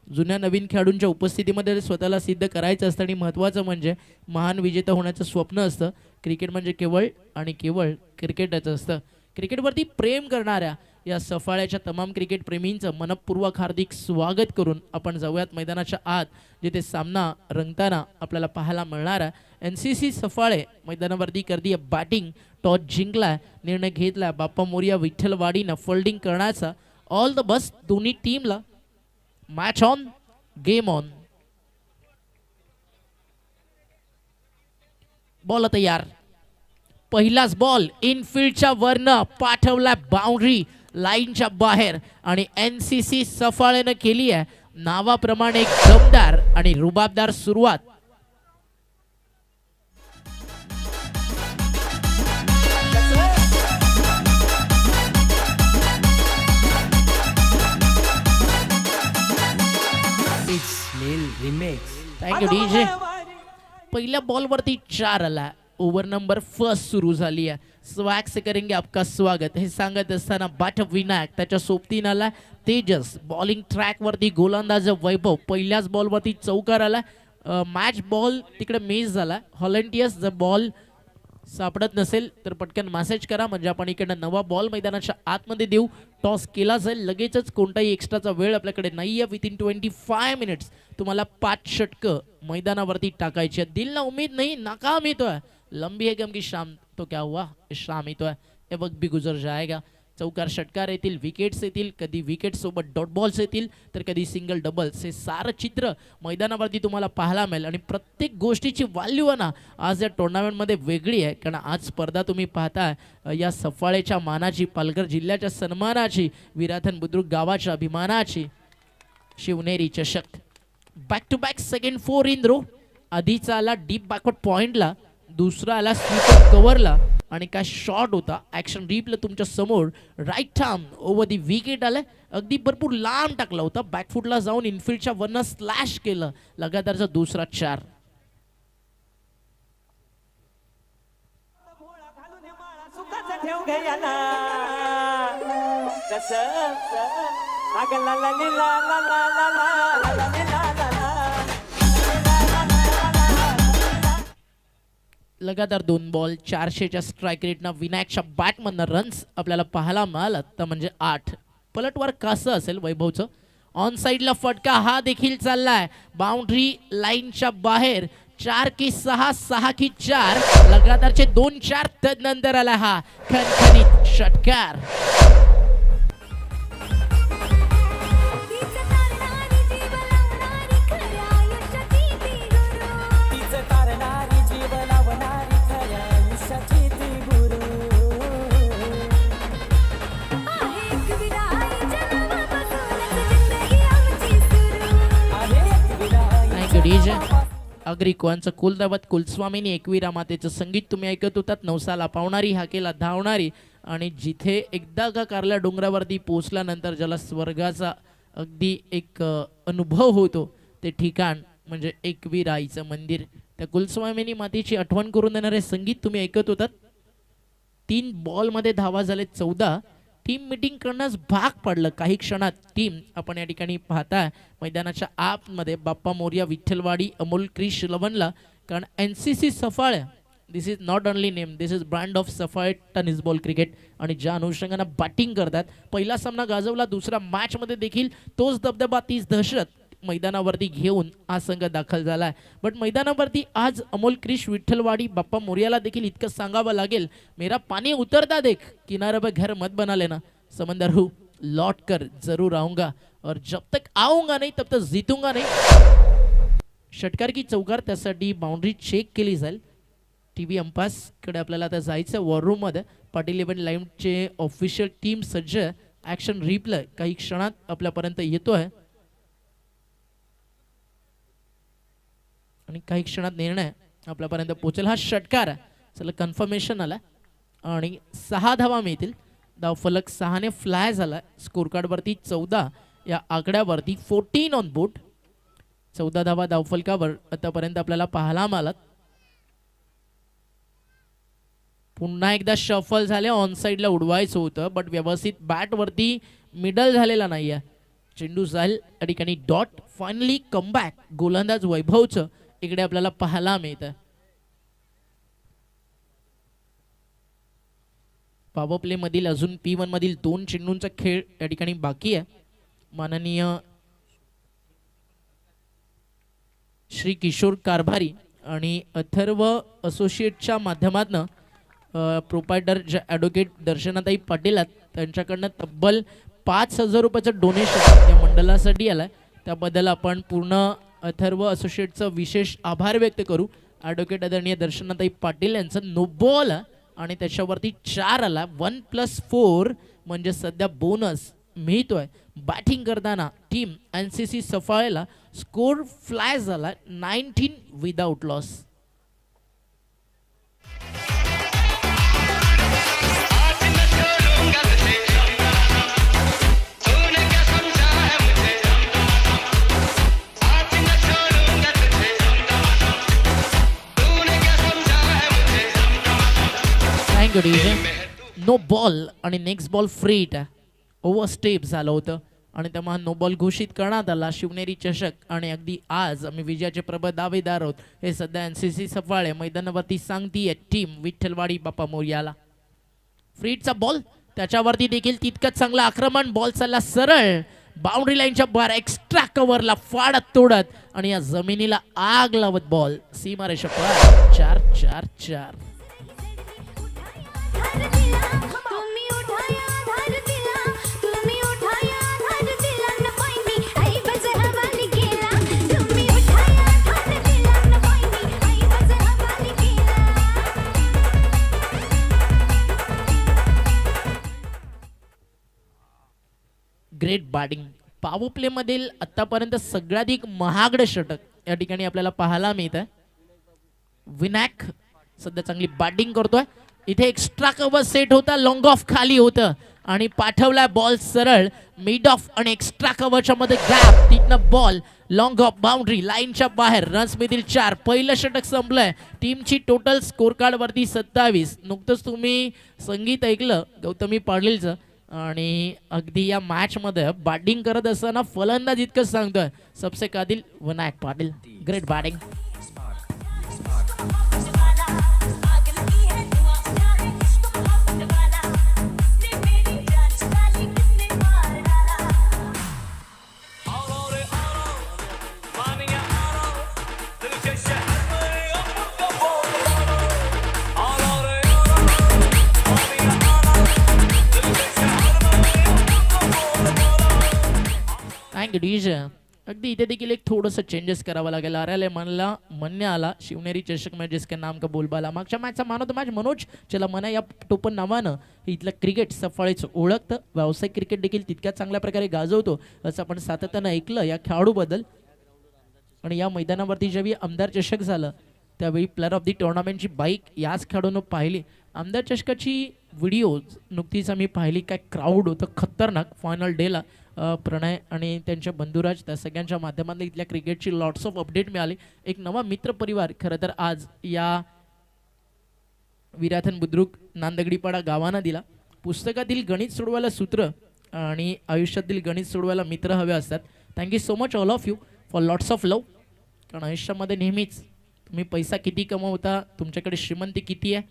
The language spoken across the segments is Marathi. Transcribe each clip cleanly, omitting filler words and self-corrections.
जुन्या नवीन खेळाडूंच्या उपस्थितीमध्ये स्वतःला सिद्ध करायचं असतं आणि महत्त्वाचं म्हणजे महान विजेता होण्याचं स्वप्न असतं. क्रिकेट म्हणजे केवळ आणि केवळ क्रिकेटच असतं. क्रिकेटवरती प्रेम करणाऱ्या या सफाळ्याच्या तमाम क्रिकेट प्रेमींचं मनपूर्वक हार्दिक स्वागत करून आपण जाऊयात मैदानाच्या आत, जिथे सामना रंगताना आपल्याला पाहायला मिळणार आहे. NCC सफाळे मैदानावरती करती बॅटिंग. टॉस जिंकला, निर्णय घेतला बाप्पा मोरिया विठ्ठलवाडीनं फोल्डिंग करण्याचा. ऑल द बेस्ट दोन्ही टीमला. Match on, game on. Ball तयार. पहिलाच बॉल इनफिल्डच्या वरनं पाठवला बाउंड्री लाईनच्या बाहेर आणि NCC सफाळेनं केली आहे नावाप्रमाणे एक दमदार आणि रुबाबदार सुरुवात. Thank you DJ. पहिल्या बॉलवरती 4 आला. ओव्हर नंबर फर्स्ट सुरू झाली आहे. स्वॅग से करेंगे आपका स्वागत हे सांगत असताना बाट विनायक, त्याच्या सोबतीनं आला तेजस. बॉलिंग ट्रॅकवरती गोलंदाज वैभव. पहिल्याच बॉलवरती चौकार आला. मॅच बॉल तिकडे मिस झाला. हॉलंटियस जर बॉल सापडत नसेल तर पटकन मेसेज करा, म्हणजे आपण इकडनं नवा बॉल मैदानाच्या आतमध्ये देऊ. टॉस केला जाईल लगेचच, कोणताही एक्स्ट्राचा वेळ आपल्याकडे नाही आहे. विथिन 25 मिनिट्स तुम्हाला 5 षटकं मैदानावरती टाकायची. दिल ना उम्मीद नहीं नाकाम ही तो है, लंबी है गम की शाम तो क्या हुआ शाम ही तो है, ये वक्त भी गुजर जाएगा. चौकार षटकार येतील, विकेट्स येतील, कधी विकेट सोबत डॉट बॉल्स येतील तर कधी सिंगल डबल्स. हे सारं चित्र मैदानावरती तुम्हाला पाहायला मिळेल आणि प्रत्येक गोष्टीची व्हॅल्यू आहे ना आज या टुर्नामेंटमध्ये वेगळी आहे. कारण आज स्पर्धा तुम्ही पाहताय या सफाळेच्या मानाची, पालघर जिल्ह्याच्या सन्मानाची, विराथन बुद्रुक गावाच्या अभिमानाची शिवनेरी चषक. Back to back second 4 in row. आधीचा आला डीप बॅकवर्ड पॉइंटला, दुसरा आला स्वीपर कव्हरला आणि काय शॉट होता. ऍक्शन रिप्ले तुमच्या समोर. Right arm over the wicket आलाय, अगदी भरपूर लांब टाकला होता. बॅकफुटला जाऊन इनफिल्डच्या वरनं स्लॅश केलं. लगातारचा दुसरा 4. लगातार 2 बॉल 400च्या स्ट्राईक रेटनं विनायकच्या बॅटमधनं रन्स आपल्याला पाहायला मिळाला तर म्हणजे 8. पलटवार कसं असेल वैभवचं. ऑन साईडला फटका हा देखील चाललाय. बाउंड्री लाईनच्या बाहेर. 4 की 6, 6 की 4. लगातारचे 2-4. तदनंतर आला हा खणखणीत षटकार. अग्री कोयांचं कुलदैवत कुलस्वामिनी एकविरा मातेचं संगीत तुम्ही ऐकत होतात. नवसाला पावणारी, हाकेला धावणारी आणि जिथे एकदा का कारल्या डोंगरावरती पोहोचल्यानंतर ज्याला स्वर्गाचा अगदी एक अनुभव होतो ते ठिकाण म्हणजे एकविराईचं मंदिर. त्या कुलस्वामिनी मातेची आठवण करून देणारे संगीत तुम्ही ऐकत होतात. 3 बॉलमध्ये धावा झाले 14. टीम मीटिंग करण्यास भाग पडलं काही क्षणात. टीम आपण या ठिकाणी पाहताय मैदानाच्या आतमध्ये बाप्पा मोरिया विठ्ठलवाडी अमोल क्रिश 11ला. कारण NCC सफाळ्या, this is not only name, this is brand of Safale tennis ball cricket. आणि ज्या अनुषंगाने बॅटिंग करतात, पहिला सामना गाजवला, दुसरा मॅचमध्ये देखील तोच दबदबा, तीच दहशत मैदानावरती घेऊन हा संघ दाखल झाला आहे. बट मैदानावरती आज अमोल क्रिश विठ्ठलवाडी बाप्पा मोरियाला देखील इतकं सांगावं लागेल, मेरा पानी उतरता देख, किनारे पे घर मत बना लेना, समंदर हूँ लौट कर जरूर आऊंगा और जब तक आऊंगा नहीं तब तक जीतूंगा नहीं. षटकार की चौकार, त्यासाठी बाउंड्री चेक केली जाईल. TV अंपायर्सकडे आपल्याला आता जायचं वॉर रूममध्ये. पाटील इव्हेंट लाईव्हचे ऑफिशियल टीम सज्ज. ॲक्शन रिप्ले काही क्षणात आपल्यापर्यंत येतो आहे आणि काही क्षणात निर्णय आपल्यापर्यंत पोहोचेल. हा षटकार चला कन्फर्मेशन आला आणि 6 धावा मिळतील. धावफलक 6ने फ्लाय झाला. स्कोर कार्डवरती 14 या आकड्यावरती 14 ऑन बोर्ड. 14 धावा धावफलकावर आतापर्यंत आपल्याला पाहायला मिळाला. पुन्हा एकदा शफल झाले. ऑन साईडला उडवायचं होतं बट व्यवस्थित बॅटवरती मिडल झालेला नाही आहे. चेंडू जाईल या ठिकाणी डॉट. फायनली कमबॅक गोलंदाज वैभवचं इकडे आपल्याला पाहायला मिळतं. पॉवर प्ले मधील अजून P1 मधील 2 चेंडूंचा खेळ या ठिकाणी बाकी आहे. माननीय श्री किशोर कारभारी आणि अथर्व असोसिएटच्या माध्यमातून प्रोपायटर जे ॲडव्होकेट दर्शनाताई पाटील आहेत त्यांच्याकडनं तब्बल 5,000 रुपयाचं डोनेशन या मंडळासाठी आलं आहे. त्याबद्दल आपण पूर्ण अथर्व असोसिएटचं विशेष आभार व्यक्त करू. ॲडव्होकेट आदरणीय दर्शनाताई पाटील यांचं नो बॉल आणि त्याच्यावरती 4 आला. 1+4 म्हणजे सध्या बोनस मिळतोय. बॅटिंग करताना टीम NCC सफाळेला स्कोर फ्लाय झाला 19 विदाउट लॉस. नो बॉल आणि नेक्स्ट बॉल फ्रीट ओव्हर स्टेप झालं होतं आणि तेव्हा नो बॉल घोषित करण्यात आला. शिवनेरी चषक आणि अगदी आज आम्ही विजयाचे प्रबळ दावेदार आहोत. हे सध्या NCC सफाळे मैदानावरती सांगतीये टीम विठ्ठलवाडी बापा मोर्याला. फ्रीटचा बॉल त्याच्यावरती देखील तितकंच चांगलं आक्रमण. बॉल चालला सरळ बाउंड्री लाईनच्या बाहेर एक्स्ट्रा कव्हरला फाडत तोडत आणि या जमिनीला आग लावत बॉल सीमारेषा पार. 4-4-4. Great batting. पॉवर प्ले मधील आतापर्यंत सगळ्याधिक महागडे षटक या ठिकाणी आपल्याला पाहायला मिळतं. विनायक सध्या चांगली बॅटिंग करतोय. इथे एक्स्ट्रा कव्हर सेट होता. लॉंग ऑफ खाली होतं आणि पाठवलाय बॉल सरळ मिड ऑफ आणि एक्स्ट्रा कव्हरच्या मध्ये गॅप. तिथनं बॉल लॉंग ऑफ बाउंड्री लाईनच्या बाहेर. रन्स मधील 4. पहिलं षटक संपलंय. टीमची टोटल स्कोर कार्ड वरती 27. नुकतंच तुम्ही संगीत ऐकलं गौतमी पाटीलचं आणि अगदी या मॅच मध्ये बॅटिंग करत असताना फलंदाज इतकंच सांगतोय सबसे कादिल विनायक पाटील. Great batting. अगदी इथे देखील एक थोडंसं चेंजेस करावं लागेल. आर्याला म्हणणे आला शिवनेरी चषक में जिसके नाम का बोलबाला. मागच्या मॅचचा मान ऑफ द मॅच मनोज चला मना या टोपण नावानं इथलं क्रिकेट सफाळीचं ओळखतं. व्यावसायिक क्रिकेट देखील तितक्याच चांगल्या प्रकारे गाजवतो असं आपण सातत्यानं ऐकलं या खेळाडूबद्दल. आणि या मैदानावरती ज्यावेळी आमदार चषक झालं त्यावेळी प्लेअर ऑफ द टुर्नामेंटची बाईक याच खेळाडूनं पाहिली. आमदार चषकाची व्हिडिओज नुकतीच आम्ही पाहिली. काय क्राऊड होतं खतरनाक फायनल डेला. प्रणय आणि त्यांच्या बंधुराज त्या सगळ्यांच्या माध्यमातून इथल्या क्रिकेटची लॉट्स ऑफ अपडेट मिळाली. एक नवा मित्र परिवार खरं तर आज या विराथन बुद्रुक नांदगडीपाडा गावांना दिला. पुस्तकातील गणित सोडवायला सूत्र आणि आयुष्यातील गणित सोडवायला मित्र हवे असतात. Thank you so much all of you for lots of love. कारण आयुष्यामध्ये नेहमीच तुम्ही पैसा किती कमवता, तुमच्याकडे श्रीमंती किती आहे,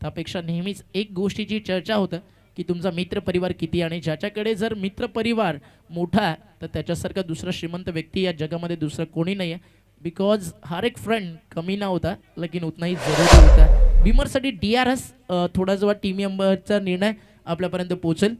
त्यापेक्षा नेहमीच एक गोष्टीची चर्चा होतं की तुमचा मित्रपरिवार किती. आणि ज्याच्याकडे जर मित्रपरिवार मोठा आहे तर त्याच्यासारखा दुसरा श्रीमंत व्यक्ती या जगामध्ये दुसरा कोणी नाही आहे. बिकॉज हर एक फ्रेंड कमी ना होता लेकिन उतना ही जरूरी होता. बीमरसाठी DRS थोडा जेव्हा टीम मेंबरचा निर्णय आपल्यापर्यंत पोहोचेल.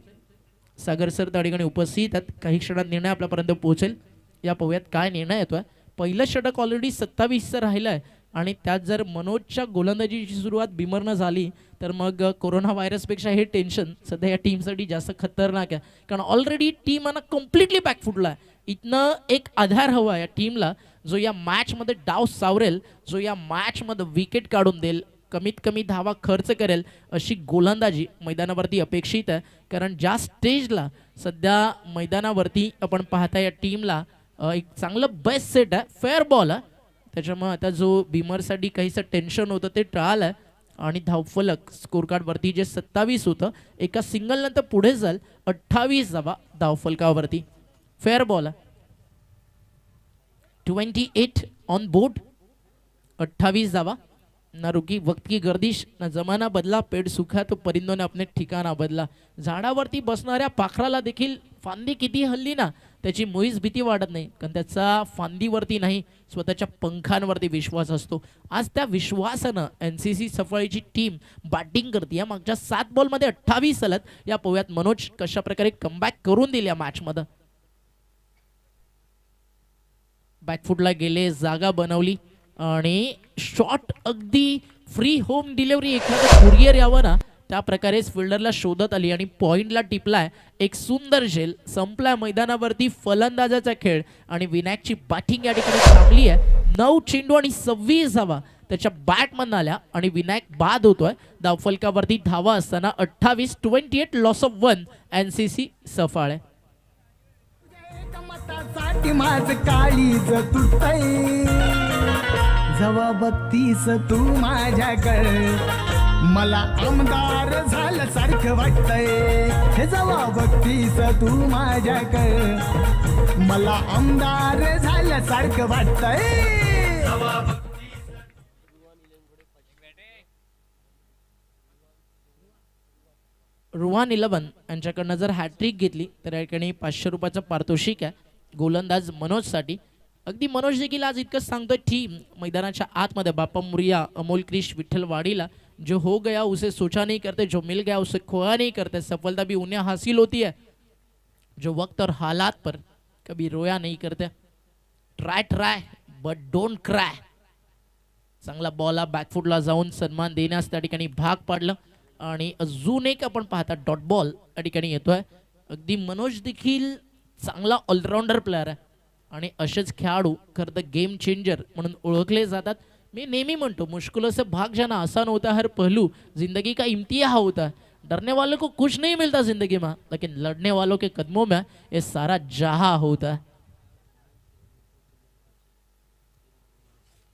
सागर सर त्या ठिकाणी उपस्थित आहेत. काही क्षणात निर्णय आपल्यापर्यंत पोहोचेल. या पाहूयात काय निर्णय येतोय. पहिलं षटक ऑलरेडी 27चं राहिलं आहे आणि त्यात जर मनोजच्या गोलंदाजीची सुरुवात बीमरनं झाली तर मग कोरोना व्हायरसपेक्षा हे टेन्शन सध्या या टीमसाठी जास्त खतरनाक आहे. कारण ऑलरेडी टीम आहे ना कम्प्लिटली बॅकफुटला आहे. इथनं एक आधार हवा या टीमला जो या मॅचमध्ये डाव सावरेल, जो या मॅचमध्ये विकेट काढून देईल, कमीत कमी धावा खर्च करेल अशी गोलंदाजी मैदानावरती अपेक्षित आहे. कारण ज्या स्टेजला सध्या मैदानावरती आपण पाहता या टीमला एक चांगलं बेस्ट सेट आहे, फेअर बॉल आहे. त्याच्यामुळे आता जो बीमरसाठी काहीसं टेन्शन होतं ते टळालं आहे आणि धावफलक स्कोर कार्डवरती जे 27 होतं एका सिंगल नंतर पुढे जाईल 28 धावा धावफलकावरती. फेअर बॉल आहे. 28 ऑन बोर्ड. 28 धावा. ना रुकी वक्त की गर्दिश ना जमाना बदला, पेड़ सुखा तो परिंदों ने अपने ठिकाणा बदला. झाडावरती बसणाऱ्या पाखराला देखील फांदी किती हल्ली ना त्याची मुळीच भीती वाटत नाही, कारण त्याचा फांदीवरती नाही स्वतःच्या पंखांवरती विश्वास असतो. आज त्या विश्वासानं NCC सफाळीची टीम बॅटिंग करते. या मागच्या 7 बॉलमध्ये 28 सलग. या पोह्यात मनोज कशा प्रकारे कमबॅक करून दिली या मॅचमध्ये. बॅकफुटला गेले, जागा बनवली आणि शॉट अगदी फ्री होम डिलिव्हरी, एखादं कुरिअर यावं ना त्या प्रकारेच फिल्डरला शोधत आली आणि पॉइंटला टिपलाय. एक सुंदर झेल संपलाय मैदानावरती फलंदाजाचा खेळ आणि विनायकची बॅटिंग या ठिकाणी थांबली आहे. 9 चेंडू आणि 26 धावा त्याच्या बॅटमधून आल्या आणि विनायक बाद होतोय. धावफलकावरती धावा असताना 28 लॉस ऑफ 1 NCC सफाळे. माझ काळीज तुटतय जवा बघतीस तू माझ्याकडे, मला आमदार झालं सारखं वाटतंय. हे जवा बघतीस तू माझ्याकडे, मला आमदार झालं सारखं वाटतंय. रुहान 11 यांच्याकडनं जर हॅट्रिक घेतली तर या ठिकाणी 500 रुपयाचं पारितोषिक आहे गोलंदाज मनोजसाठी. अगदी मनोज देखील आज इतकंच सांगतोय टीम मैदानाच्या आतमध्ये बापा मुरिया, अमोल क्रिश, विठ्ठल वाडीला, जो हो गया उसे सोचा नहीं करते, जो मिल गया उसे खोया नहीं करते. सफलता भी उन्हें हासिल होती है जो वक्त और हालात पर कभी रोया नहीं करते. Try but don't cry. चांगला बॉल बॅकफुटला जाऊन सन्मान देण्यास त्या ठिकाणी भाग पाडलं आणि अजून एक आपण पाहता डॉट बॉल या ठिकाणी येतोय. अगदी मनोज देखील चांगला ऑलराऊंडर प्लेअर आहे आणि असेच खेळाडू खरं तर गेम चेंजर म्हणून ओळखले जातात. मी नेहमी म्हणतो मुश्किलों से भाग जाना आसान होता, हर पहलू जिंदगी का इम्तिहान होता है. डरने वालों को कुछ नहीं मिलता जिंदगी में, लेकिन लड़ने वालों के कदमों में ये सारा जहां होता है.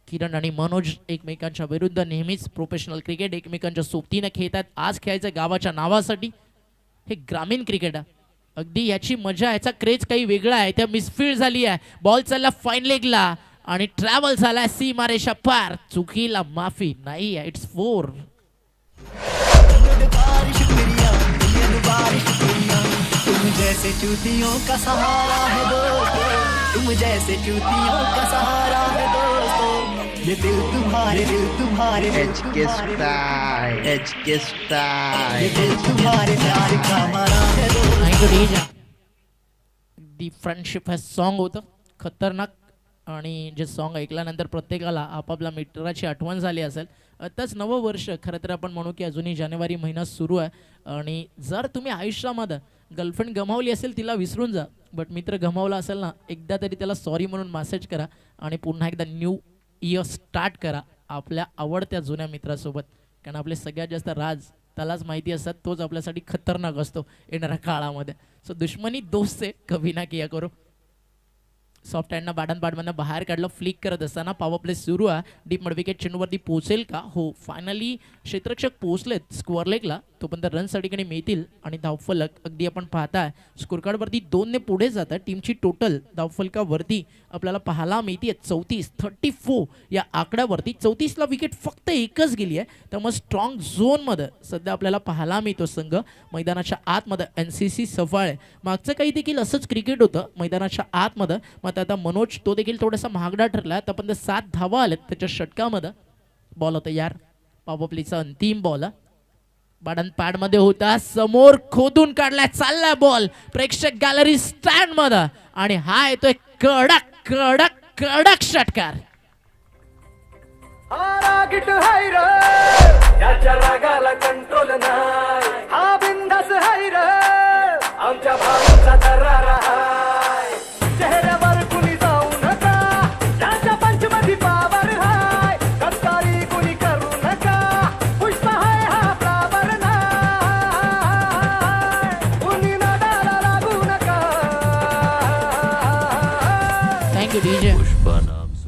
किरण आणि मनोज एकमेकांच्या विरुद्ध नेहमीच प्रोफेशनल क्रिकेट एकमेकांच्या सोबतीने खेळतात. आज खेळायचं गावाच्या नावासाठी. हे ग्रामीण क्रिकेट आहे. अगदी याची मजा, याचा क्रेज काही वेगळा आहे. त्या मिसफील्ड झाली आहे. बॉल चालला फाईन लेगला आणि ट्रॅव्हल झाला सीमारेषा पार. चुकीला माफी नाही. इट्स 4. तुम जैसे चूतियों का सहारा है दोस्तों, तुम जैसे चूतियों का सहारा है दोस्तों, ये दिल तुम्हारे HK स्टाइल ये दिल तुम्हारे प्यार का मारा है दोस्तों. दी फ्रेंडशिप हे सॉन्ग होतं खतरनाक आणि जे सॉन्ग ऐकल्यानंतर प्रत्येकाला आपापल्या मित्राची आठवण झाली असेल. आताच नवं वर्ष खरं तर आपण म्हणू की अजूनही जानेवारी महिना सुरू आहे आणि जर तुम्ही आयुष्यामध्ये गर्लफ्रेंड गमावली असेल तिला विसरून जा, बट मित्र गमावला असेल ना एकदा तरी त्याला सॉरी म्हणून मेसेज करा आणि पुन्हा एकदा न्यू इयर स्टार्ट करा आपल्या आवडत्या जुन्या मित्रासोबत. कारण आपले सगळ्यात जास्त राज त्यालाच माहिती असतात, तोच आपल्यासाठी खतरनाक असतो येणाऱ्या काळामध्ये. सो दुश्मनी दोस्त से कभी ना किया करो. सॉफ्ट हँडनं बॅटमधनं बाहेर काढलं. फ्लिक करत असताना पॉवर प्ले सुरू आहे. डीप मिड विकेट चेंडूवरती पोहोचेल का? हो, फायनली क्षेत्ररक्षक पोहोचलेत स्कोअर लेगला. तोपर्यंत रन्स या ठिकाणी मिळतील आणि धावफलक अगदी आपण पाहताय स्कोर कार्डवरती 2 ने पुढे जात आहे. टीमची टोटल धावफलकावरती आपल्याला पाहायला मिळते 34 या आकड्यावरती. 34ला विकेट फक्त एकच गेली आहे. त्यामुळे स्ट्रॉंग झोनमध्ये सध्या आपल्याला पाहायला मिळतो संघ मैदानाच्या आतमध्ये NCC सफाळे. मागचं काही देखील असंच क्रिकेट होतं मैदानाच्या आतमध्ये. मग आता मनोज तो देखील थोडासा महागडा ठरला. आतापर्यंत 7 धावा आल्यात त्याच्या षटकामध्ये. बॉल होता यार पॉवर प्लेचा अंतिम बॉल. बाडन पॅड मध्ये होता, समोर खोदून काढलाय, चाललाय बॉल प्रेक्षक गॅलरी स्टँड मध्ये आणि हा येतोय कडक कडक कडक षटकार. रागीट हाय रे याच्या रागाला कंट्रोल नाही, हा बिंदास हाय रे आमच्या भाऊचा दरारा हाय. चेहऱ्यावर कुणी जाऊ नका, त्याच्या पंचमधी पावर हाय. गद्दारी कुणी करू नका, पुष्प हाय हा फ्लावर नाय. कुणी नादाला लागू नका. Thank you DJ.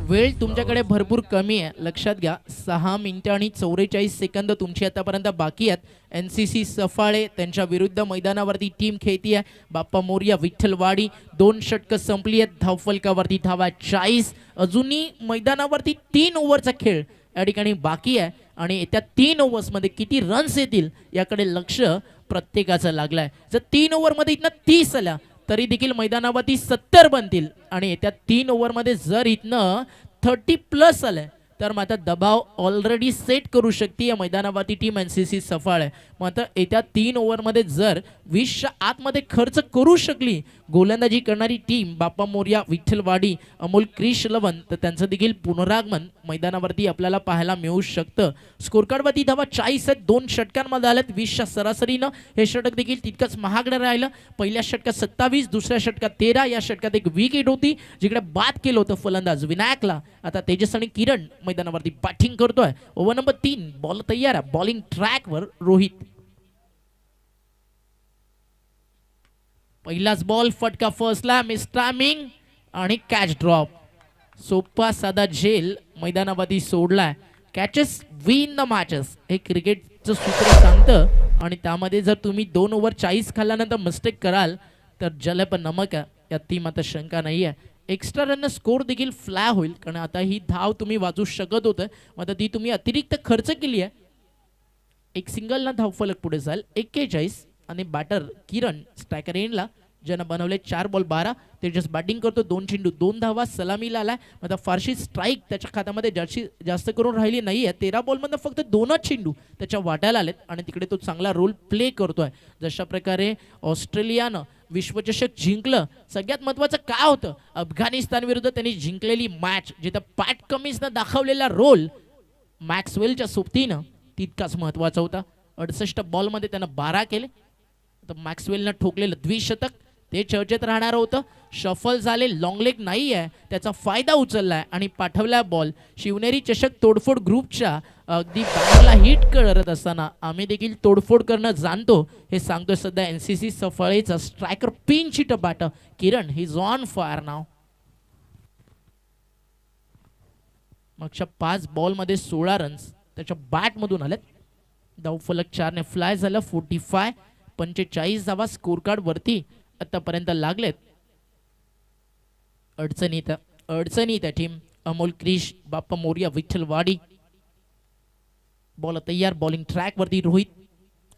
वेळ तुमच्याकडे भरपूर कमी आहे, लक्षात घ्या. 6 मिनिटं आणि 44 सेकंद तुमची आतापर्यंत बाकी आहेत. NCC सफाळे त्यांच्या विरुद्ध मैदानावरती टीम खेळती आहे. बाप्पा मोरया विठ्ठलवाडी. 2 षटकं संपली आहेत. धावफलकावरती धावा 40. अजूनही मैदानावरती 3 ओव्हरचा खेळ या ठिकाणी बाकी आहे आणि येत्या 3 ओव्हर्समध्ये किती रन्स येतील याकडे लक्ष प्रत्येकाचं लागलं आहे. जर 3 ओव्हरमध्ये इथनं 30 आल्या तरी देखील मैदानावरती 70 बनतील आणि येत्या 3 ओव्हरमध्ये जर इथनं 30+ आलं तर मात्र दबाव ऑलरेडी सेट करू शकते या मैदानावरती टीम NCC सफाळ आहे. मात्र येत्या 3 ओव्हरमध्ये जर 20च्या आतमध्ये खर्च करू शकली गोलंदाजी करणारी टीम बाप्पा मोरया विठ्ठलवाडी अमोल क्रिश लवन तर त्यांचं देखील पुनरागमन मैदानावरती आपल्याला पाहायला मिळू शकतं. स्कोर कार्डवरती धावा 40 आहेत. 2 षटकांमध्ये आल्यात. 20च्या सरासरीनं हे षटक देखील तितकंच महागडं राहिलं. पहिल्या षटकात 27, दुसऱ्या षटकात 13. या षटकात एक विकेट होती जिकडे बाद केलं होतं फलंदाज विनायकला. आता तेजस आणि किरण मैदानावरती बॅटिंग करतोय. ओव्हर नंबर 3 बॉल तयार आहे. बॉलिंग ट्रॅकवर रोहित. पहिलाच बॉल फटका फर्स्टला मिस टायमिंग आणि कॅच ड्रॉप. सोपा साधा झेल मैदानावरती सोडलाय. कॅचेस विन द मॅचेस हे क्रिकेटचं सूत्र सांगतं आणि त्यामध्ये जर तुम्ही 2 ओव्हर 40 खाल्ल्यानंतर मिस्टेक कराल तर जल पण नमक आहे, यात ती मात्र शंका नाही आहे. एक्स्ट्रा रन स्कोर देखील फ्लॅ होईल कारण आता ही धाव तुम्ही वाचू शकत होतं मात्र ती तुम्ही अतिरिक्त खर्च केली आहे. एक सिंगलला धावफलक पुढे जाईल. 41 आणि बॅटर किरण स्ट्रायकर एंडला ज्यानं बनवले 4 बॉल 12. तेजस बॅटिंग करतो. 2 चेंडू 2 धावा सलामीला आलाय. आता फारशी स्ट्राईक त्याच्या खात्यामध्ये जास्त करून राहिली नाही आहे. 13 बॉलमधनं फक्त 2च चेंडू त्याच्या वाट्याला आलेत आणि तिकडे तो चांगला रोल प्ले करतोय. जशा प्रकारे ऑस्ट्रेलियानं विश्वचषक जिंकलं. सगळ्यात महत्त्वाचं काय होतं अफगाणिस्तान विरुद्ध त्यांनी जिंकलेली मॅच जिथं पॅट कमिन्सनं दाखवलेला रोल मॅक्सवेलच्या सोबतीनं तितकाच महत्त्वाचा होता. 68 बॉलमध्ये त्यानं 12 केले. तर मॅक्सवेलनं ठोकलेलं द्विशतक ते चर्चेत राहणार होतं. शफल झाले. लॉंग लेग नाही आहे त्याचा फायदा उचललाय आणि पाठवला बॉल. शिवनेरी चषक तोडफोड ग्रुपच्या अगदी बॅटला हिट करत असताना आम्ही देखील तोडफोड करणं जाणतो हे सांगतोय सध्या NCC सफाळेचा striker pinch hit batter Kiran he is on fire नाव. मागच्या 5 बॉलमध्ये 16 रन्स त्याच्या बॅटमधून आलेत. धावफलक 4 ने फ्लाय झालं. 45 45 धावा स्कोर कार्ड वरती आतापर्यंत लागलेत. अडचणीत आहे टीम अमोल क्रिश बाप्पा मोरया विठ्ठलवाडी. बॉल तयार. बॉलिंग ट्रॅक वरती रोहित.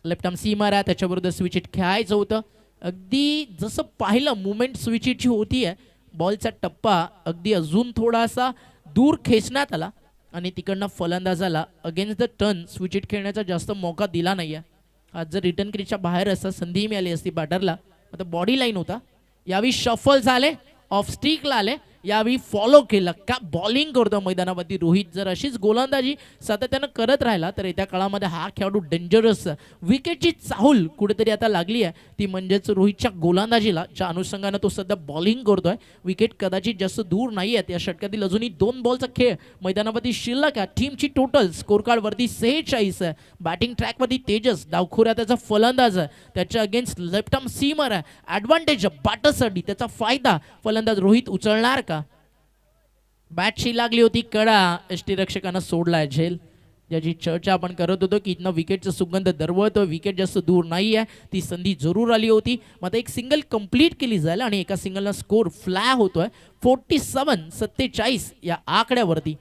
लेफ्ट आर्म सीमर आहे त्याच्या विरुद्ध स्विच हिट खेळायचं होतं. अगदी जसं पाहिलं मुवमेंट स्विच हिटची होती आहे. बॉलचा टप्पा अगदी अजून थोडासा दूर खेचण्यात आला आणि तिकडनं फलंदाजाला against the turn switch hit खेळण्याचा जास्त मौका दिला नाही आहे. आज जर रिटर्न क्रीजच्या बाहेर असता संधी मिळाली असती बॅटरला. आता बॉडी लाईन होता. यावेळी शफल झाले. ऑफ स्टिकला आले. यावेळी फॉलो केलं का बॉलिंग करतो मैदानावरती रोहित. जर अशीच गोलंदाजी सातत्यानं करत राहिला तर येत्या काळामध्ये हा खेळाडू डेंजरस. विकेटची चाहूल कुठेतरी आता लागली आहे ती म्हणजेच रोहितच्या गोलंदाजीला ज्या अनुषंगानं तो सध्या बॉलिंग करतोय. विकेट कदाचित जास्त दूर नाही आहेत. या षटकातील अजूनही 2 बॉलचा खेळ मैदानावरती शिल्लक आहे. टीमची टोटल स्कोर कार्ड वरती 46 आहे. बॅटिंग ट्रॅकवरती तेजस डावखोऱ्या त्याचा फलंदाज आहे. त्याच्या अगेन्स्ट लेफ्ट आर्म सीमर आहे. ॲडव्हान्टेज बॅटरसाठी त्याचा फायदा फलंदाज रोहित उचलणार का. बॅटशी लागली होती कडा. यष्टीरक्षकानं सोडलाय झेल. ज्याची चर्चा आपण करत होतो की इथनं विकेटचा सुगंध दरवळतो. विकेट जास्त दूर नाही आहे. ती संधी जरूर आली होती. मग एक सिंगल कंप्लीट केली जाईल आणि एका सिंगलला स्कोर फ्लॅ होतोय 47-47 या आकड्यावरती.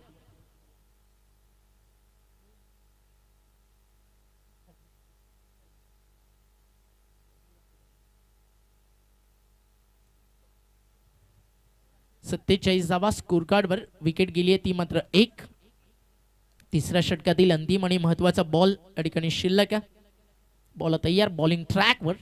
धावा स्कोर कार्डवर. विकेट गेली आहे ती मात्र 1. तिसऱ्या षटकातील अंतिम आणि महत्वाचा बॉल या ठिकाणी शिल्लक आहे. बॉल तयार. बॉलिंग ट्रॅकवर.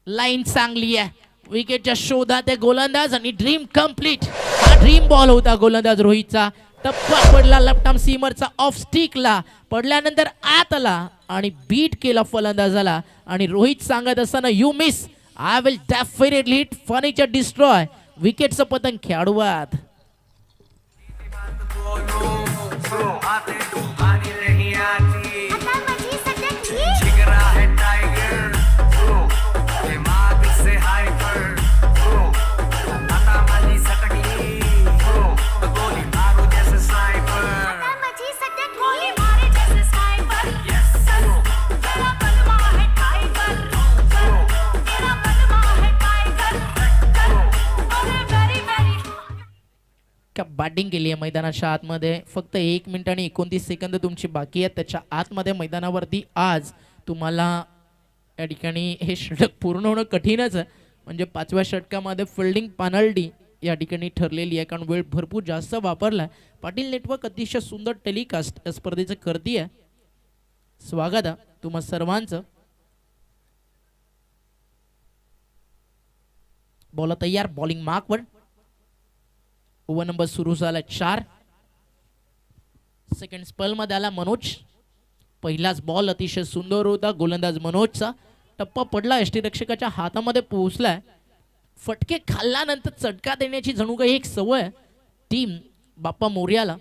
लाईन चांगली आहे. विकेटच्या शोधात आहे गोलंदाज आणि ड्रीम कंप्लीट. हा ड्रीम बॉल होता गोलंदाज रोहितचा. टप्पा पडला लेफ्ट आर्म सीमरचा. ऑफ स्टिकला पडल्यानंतर आत आला आणि बीट केला फलंदाजाला आणि रोहित सांगत असताना you miss I will definitely hit furniture destroy. विकेटचं पतंग खेळाडूवात. का बॅटिंग केली आहे मैदानाच्या आतमध्ये. फक्त 1 मिनिट आणि 29 सेकंद तुमची बाकी आहेत. त्याच्या आतमध्ये मैदानावरती आज तुम्हाला या ठिकाणी हे षटक पूर्ण होणं कठीणच आहे. म्हणजे 5व्या षटकामध्ये फिल्डिंग पेनल्टी या ठिकाणी ठरलेली आहे, कारण वेळ भरपूर जास्त वापरला. पाटील नेटवर्क अतिशय सुंदर टेलिकास्ट या स्पर्धेचं करते आहे. स्वागत आहे तुम्हा सर्वांचं. बॉल तयार, बॉलिंग मार्कवर. ओव्हर नंबर सुरू झाला 4. सेकंड स्पेल मध्ये आला मनोज. पहिलाच बॉल अतिशय सुंदर होता गोलंदाज मनोजचा. टप्पा पडला, यष्टीरक्षकाच्या हातामध्ये पोहोचलाय. फटके खाल्ल्यानंतर चटका देण्याची जणू काही एक सवय टीम बाप्पा मोर्याला.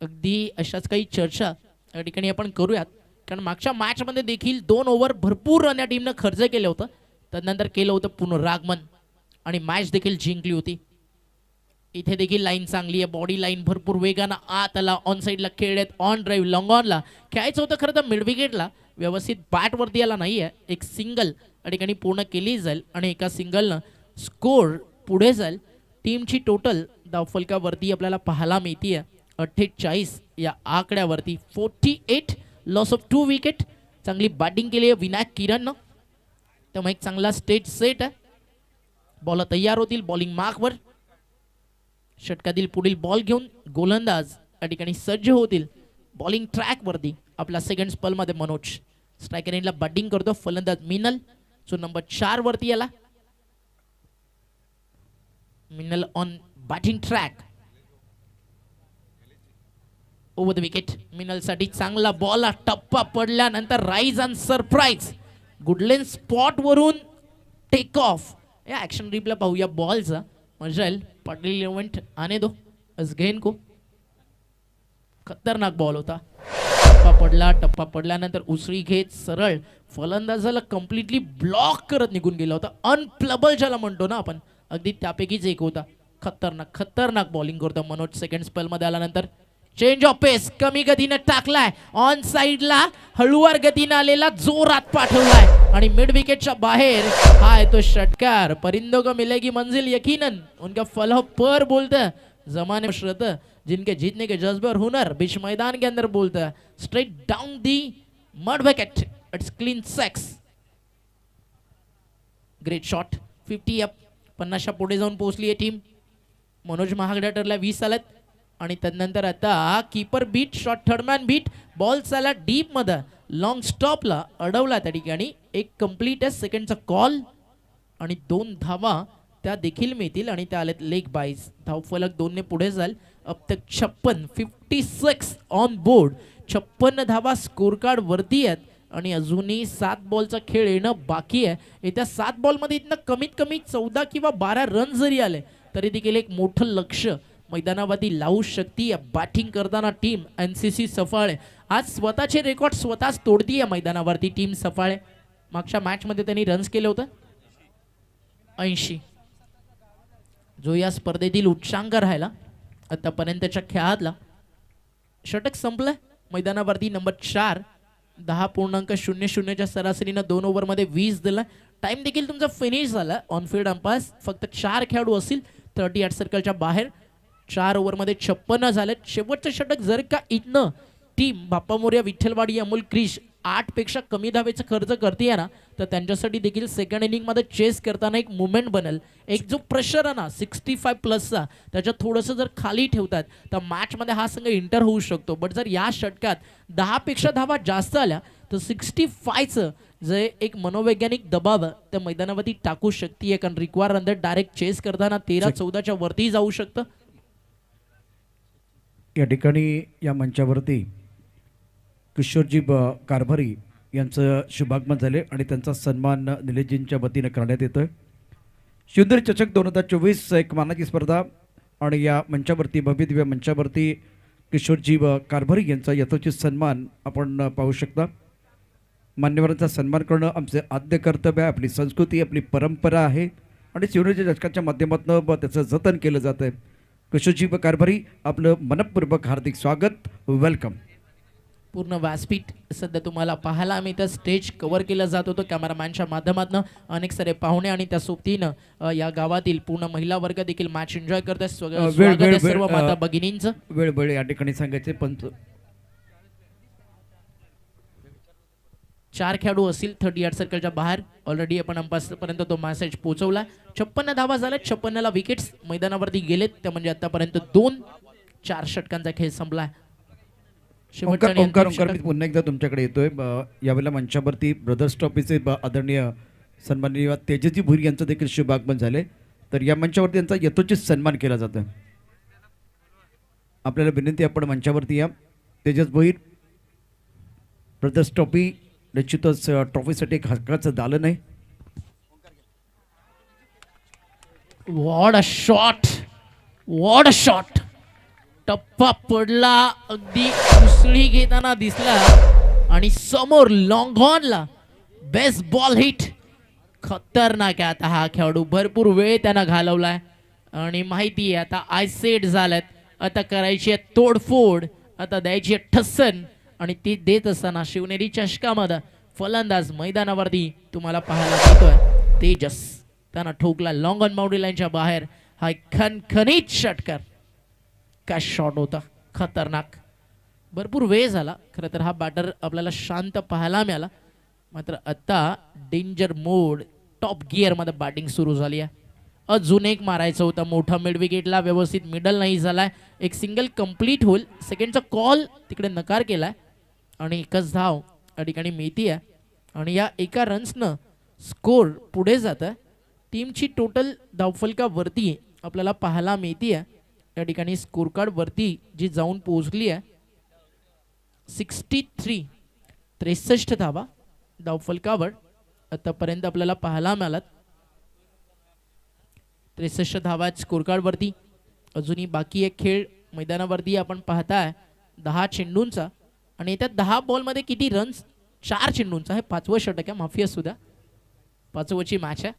अगदी अशाच काही चर्चा या ठिकाणी आपण करूयात, कारण मागच्या मॅच मध्ये देखील 2 ओव्हर भरपूर रन या टीमनं खर्च केलं होतं. त्यानंतर केलं होतं पुनरागमन आणि मॅच देखील जिंकली होती. इथे देखील लाईन चांगली आहे, बॉडी लाईन भरपूर वेगानं आत आला. ऑन साईडला खेळत, ऑन ड्राईव्ह, लॉंग ऑनला खेळायचं होतं खरं तर मिड विकेटला. व्यवस्थित बॅटवरती आला नाहीये. एक सिंगल या ठिकाणी पूर्ण केली जाईल आणि एका सिंगलनं स्कोर पुढे जाईल. टीमची टोटल धावफलकावरती आपल्याला पाहायला मिळतीये 48 या आकड्यावरती. 48 लॉस ऑफ 2 विकेट. चांगली बॅटिंग केली आहे विनायक किरणनं, त्यामुळे एक चांगला स्टेज सेट आहे. बॉल तयार होतील, बॉलिंग मार्कवर. षटकातील पुढील बॉल घेऊन गोलंदाज या ठिकाणी सज्ज होतील. बॉलिंग ट्रॅक वरती आपला सेकंड स्पेल मध्ये मनोज. स्ट्रायकर एंडला बॅटिंग करतो फलंदाज मिनल, जो नंबर 4 वरती आला. Minal on batting track. Over the wicket. Minal साठी चांगला बॉल. टप्पा पडल्यानंतर राईज अँड सरप्राईज. गुडलेन स्पॉट वरून टेक ऑफ. या ऍक्शन रिप्ले पाहूया बॉलचा. मजा येईल. पाटील इव्हेंट आने दो अजगैन को. खतरनाक बॉल होता. टप्पा पडल्यानंतर उसळी घेत सरळ फलंदाजाला कम्प्लिटली ब्लॉक करत निघून गेला होता. अनप्लेबल ज्याला म्हणतो ना आपण, अगदी त्यापैकीच एक होता. खतरनाक बॉलिंग करतो मनोज. सेकंड स्पेल मध्ये आल्यानंतर चेंज ऑफ पेस कमी गतीने टाकलाय. ऑन साइडला हळूवार गतीने आलेला जोरात पाठवलाय आणि मिड विकेटच्या बाहेर हा आहे तो षटकार. परिंदों को मिलेगी मंजिल यकीनन, उनका फलह पर बोलता जमाने शरत जिनके जीतने के जज्बे और हुनर बीच मैदान के अंदर बोलता है. Straight down the mid wicket. It's clean six. Great shot. 50 up. 50च्या पुढे जाऊन पोहोचली आहे टीम. मनोज महागड्या ठरला 20 आलात आणि त्यानंतर आता keeper beat, shot third man beat. Ball चाला डीप मध्ये, लॉंग स्टॉपला अडवला. त्या ठिकाणी एक कंप्लीट आहे. सेकंडचा कॉल आणि 2 धावा त्या देखील मिळतील आणि त्या आलेत लेग बाईज. धावफलक 2 ने पुढे जाईल. अब तक 56 ऑन बोर्ड. 56 धावा स्कोर कार्ड वरती आहेत आणि अजूनही 7 बॉलचा खेळ येणं बाकी आहे. येत्या 7 बॉलमध्ये इथनं कमीत कमी 14 किंवा 12 रन जरी आले तरी देखील एक मोठं लक्ष मैदानावरती लावू शकते बॅटिंग करताना टीम NCC सफाळे. आज स्वतःचे रेकॉर्ड स्वतःच तोडतीये मैदानावरती टीम सफाळे. मागच्या मॅच मध्ये त्यांनी रन्स केले होते 80, जो या स्पर्धेतील उच्चांक राहिला आतापर्यंतच्या खेळातला. षटक संपलं मैदानावरती नंबर 4. 10.00च्या सरासरीनं 2 ओव्हरमध्ये 20 दिला. टाइम देखील तुमचा फिनिश झाला. ऑनफील्ड अंपायर्स फक्त 4 खेळाडू असतील 38 सर्कलच्या बाहेर. 4 ओव्हरमध्ये 56 झाले. शेवटचं षटक जर का इथनं टीम बाप्पा मोर्या विठ्ठलवाडी अमोल क्रिश 8 पेक्षा कमी धावेचा खर्च करते ना, तर त्यांच्यासाठी देखील सेकंड इनिंग मध्ये चेस करताना एक मुवमेंट बनेल. एक जो प्रेशर आहे ना 65 प्लसचा, त्याच्यात थोडंसं जर खाली ठेवतात तर मॅच मध्ये हा संघ इंटर होऊ शकतो. बट जर या षटकात 10 पेक्षा धावा जास्त आल्या तर 65चं जे एक मनोवैज्ञानिक दबाव त्या मैदानावरती टाकू शकते, कारण रिक्वायर अंदर डायरेक्ट चेस करताना 13-14च्या वरती जाऊ शकतं. या ठिकाणी या मंचावरती किशोरजी कारभारी यांचं शुभागमन झाले आणि त्यांचा सन्मान निलेशजींच्या वतीने करण्यात येतोय. शिवनेरी चषक 2024 एक मानाची स्पर्धा आणि या मंचावरती भव्य दिव्य मंचावरती किशोरजी कारभारी यांचा यथोचित सन्मान आपण पाहू शकता. मान्यवरांचा सन्मान करणं आमचे आद्य कर्तव्य आहे. आपली संस्कृती, आपली परंपरा आहे आणि शिवनेरी चषकाच्या माध्यमातून त्याचं जतन केलं जातं आहे. किशोरजी कारभारी, आपलं मनपूर्वक हार्दिक स्वागत, वेलकम. पूर्ण व्यासपीठ सध्या तुम्हाला पाहायला मिळतं. स्टेज कव्हर केलं जात होतं कॅमेरामॅनच्या माध्यमातून. अनेक सारे पाहुणे आणि त्या सोबतीनं या गावातील पूर्ण महिला वर्ग देखील मॅच एन्जॉय करत आहे. स्वागत आहे सर्व माता भगिनींचं. वेळ या ठिकाणी सांगायचे पंच 4 खेळाडू असतील 30 यार्ड सर्कलच्या बाहेर. ऑलरेडी आपण अंपायर्सपर्यंत तो मेसेज पोहोचवला. 56 धावा झाल्या, 56 ला विकेट्स मैदानावरती गेलेत. त्या म्हणजे आतापर्यंत 4 षटकांचा खेळ संपलाय. ओंकार मी पुन्हा एकदा तुमच्याकडे येतोय. यावेळेला मंचावरती ब्रदर्स ट्रॉफीचे आदरणीय सन्माननीय तेजस्वी भुईर यांचं देखील शुभ आगमन झाले. तर या मंचावरती यांचा यथोचित सन्मान केला जातो. आपल्याला विनंती, आपण मंचावरती या. तेजस भुईर, ब्रदर्स ट्रॉफी निश्चितच ट्रॉफीसाठी एक हक्काचं दालन आहे. What a shot, what a shot. टप्पा पडला, अगदी उसळी घेताना दिसला आणि समोर लॉंग ऑनला बेस्ट बॉल हिट. खतरनाक आहे आता हा खेळाडू. भरपूर वेळ त्यानं घालवलाय आणि माहिती आहे आता आय सेट झाल्यात. आता करायची आहे तोडफोड, आता द्यायची आहे ठसन आणि ती देत असताना शिवनेरी चषकामध्ये फलंदाज मैदानावरती तुम्हाला पाहायला मिळतोय तेजस. त्यानं ठोकला लॉंग ऑन बाउंड्री लाईनच्या बाहेर. हा खणखणीत षटकार. काय शॉट होता, खतरनाक. भरपूर वेळ झाला खरं तर हा बॅटर आपल्याला शांत पाहायला मिळाला. मात्र आता डेंजर मोड टॉप गिअरमध्ये बॅटिंग सुरू झाली आहे. अजून एक मारायचं होतं मोठा मिड विकेटला, व्यवस्थित मिडल नाही झालाय. एक सिंगल कंप्लीट होईल. सेकंडचा कॉल तिकडे नकार केलाय आणि एकच धाव या ठिकाणी मिळती आहे आणि या एका रन्सनं स्कोर पुढे जात आहे. टीमची टोटल धावफलकावरती आपल्याला पाहायला मिळती आहे या ठिकाणी स्कोर कार्ड वरती जी जाऊन पोहोचली आहे 63 धावा धावफलकावर आतापर्यंत आपल्याला पाहायला मिळालात. 63 धावा स्कोर कार्ड वरती. अजूनही बाकी एक खेळ मैदानावरती आपण पाहताय 10 चेंडूंचा आणि येत्या 10 बॉलमध्ये किती रन्स. 4 चेंडूंचा. हे 5वं षटक आहे, माफी असू द्या, 5वची मॅच आहे.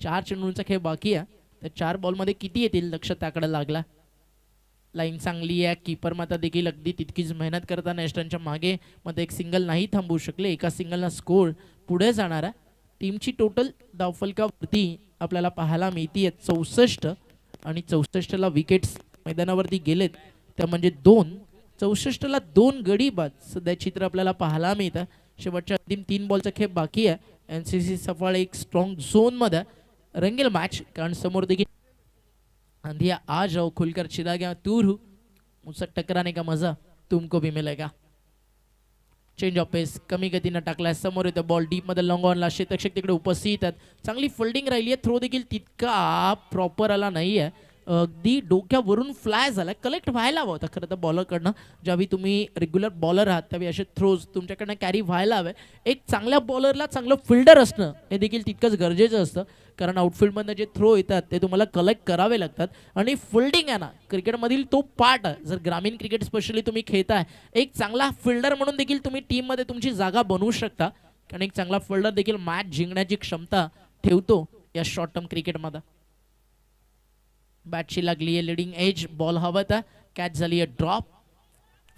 4 चेंडूंचा खेळ बाकी आहे. तर 4 बॉलमध्ये किती येतील लक्ष त्याकडे लागला. लाईन चांगली आहे. कीपर माता देखील अगदी तितकीच मेहनत करताना एस्टनच्या मागे मध्ये एक सिंगल नाही थांबवू शकले. एका सिंगलला स्कोर पुढे जाणार आहे. टीमची टोटल धावफलकावरती आपल्याला पाहायला मिळती आहे 64 आणि 64ला विकेट्स मैदानावरती गेलेत. त्या म्हणजे 64ला 2 गडी बाद सध्या चित्र आपल्याला पाहायला मिळतं. शेवटच्या अंतिम 3 बॉलचा खेळ बाकी आहे. NCC सफळ एक स्ट्रॉंग झोनमध्ये रंगेल मॅच, कारण समोर देखील अंधिया आ जाओ खुलकर चिरा गया दूर हूँ मुझसे टकराने का मजा तुमको भी मिलेगा. चेंज ऑफ पेस कमी गतीनं टाकलाय. समोर येतं बॉल डीप मध्ये लॉंग ऑनला. क्षेत्ररक्षक तिकडे उपस्थित आहेत. चांगली फिल्डिंग राहिली आहे. थ्रो देखील तितका प्रॉपर आला नाही आहे. अगदी डोक्यावरून फ्लाय झाला. कलेक्ट व्हायला हवा होता खरं तर बॉलरकडनं. ज्यावेळी तुम्ही रेग्युलर बॉलर आहात त्यावेळी असे थ्रोज तुमच्याकडनं कॅरी व्हायला हवे. एक चांगल्या बॉलरला चांगलं फिल्डर असणं हे देखील तितकंच गरजेचं असतं, कारण आउटफील्डमधनं जे थ्रो येतात ते तुम्हाला कलेक्ट करावे लागतात. आणि फिल्डिंग आहे ना क्रिकेटमधील तो पार्ट आहे. जर ग्रामीण क्रिकेट स्पेशली तुम्ही खेळताय, एक चांगला फिल्डर म्हणून देखील तुम्ही टीममध्ये तुमची जागा बनवू शकता, कारण एक चांगला फिल्डर देखील मॅच जिंकण्याची क्षमता ठेवतो या शॉर्ट टर्म क्रिकेटमध्ये. बॅटची लागली आहे लिडिंग एज. बॉल हवत आहे. कॅच झाली आहे ड्रॉप.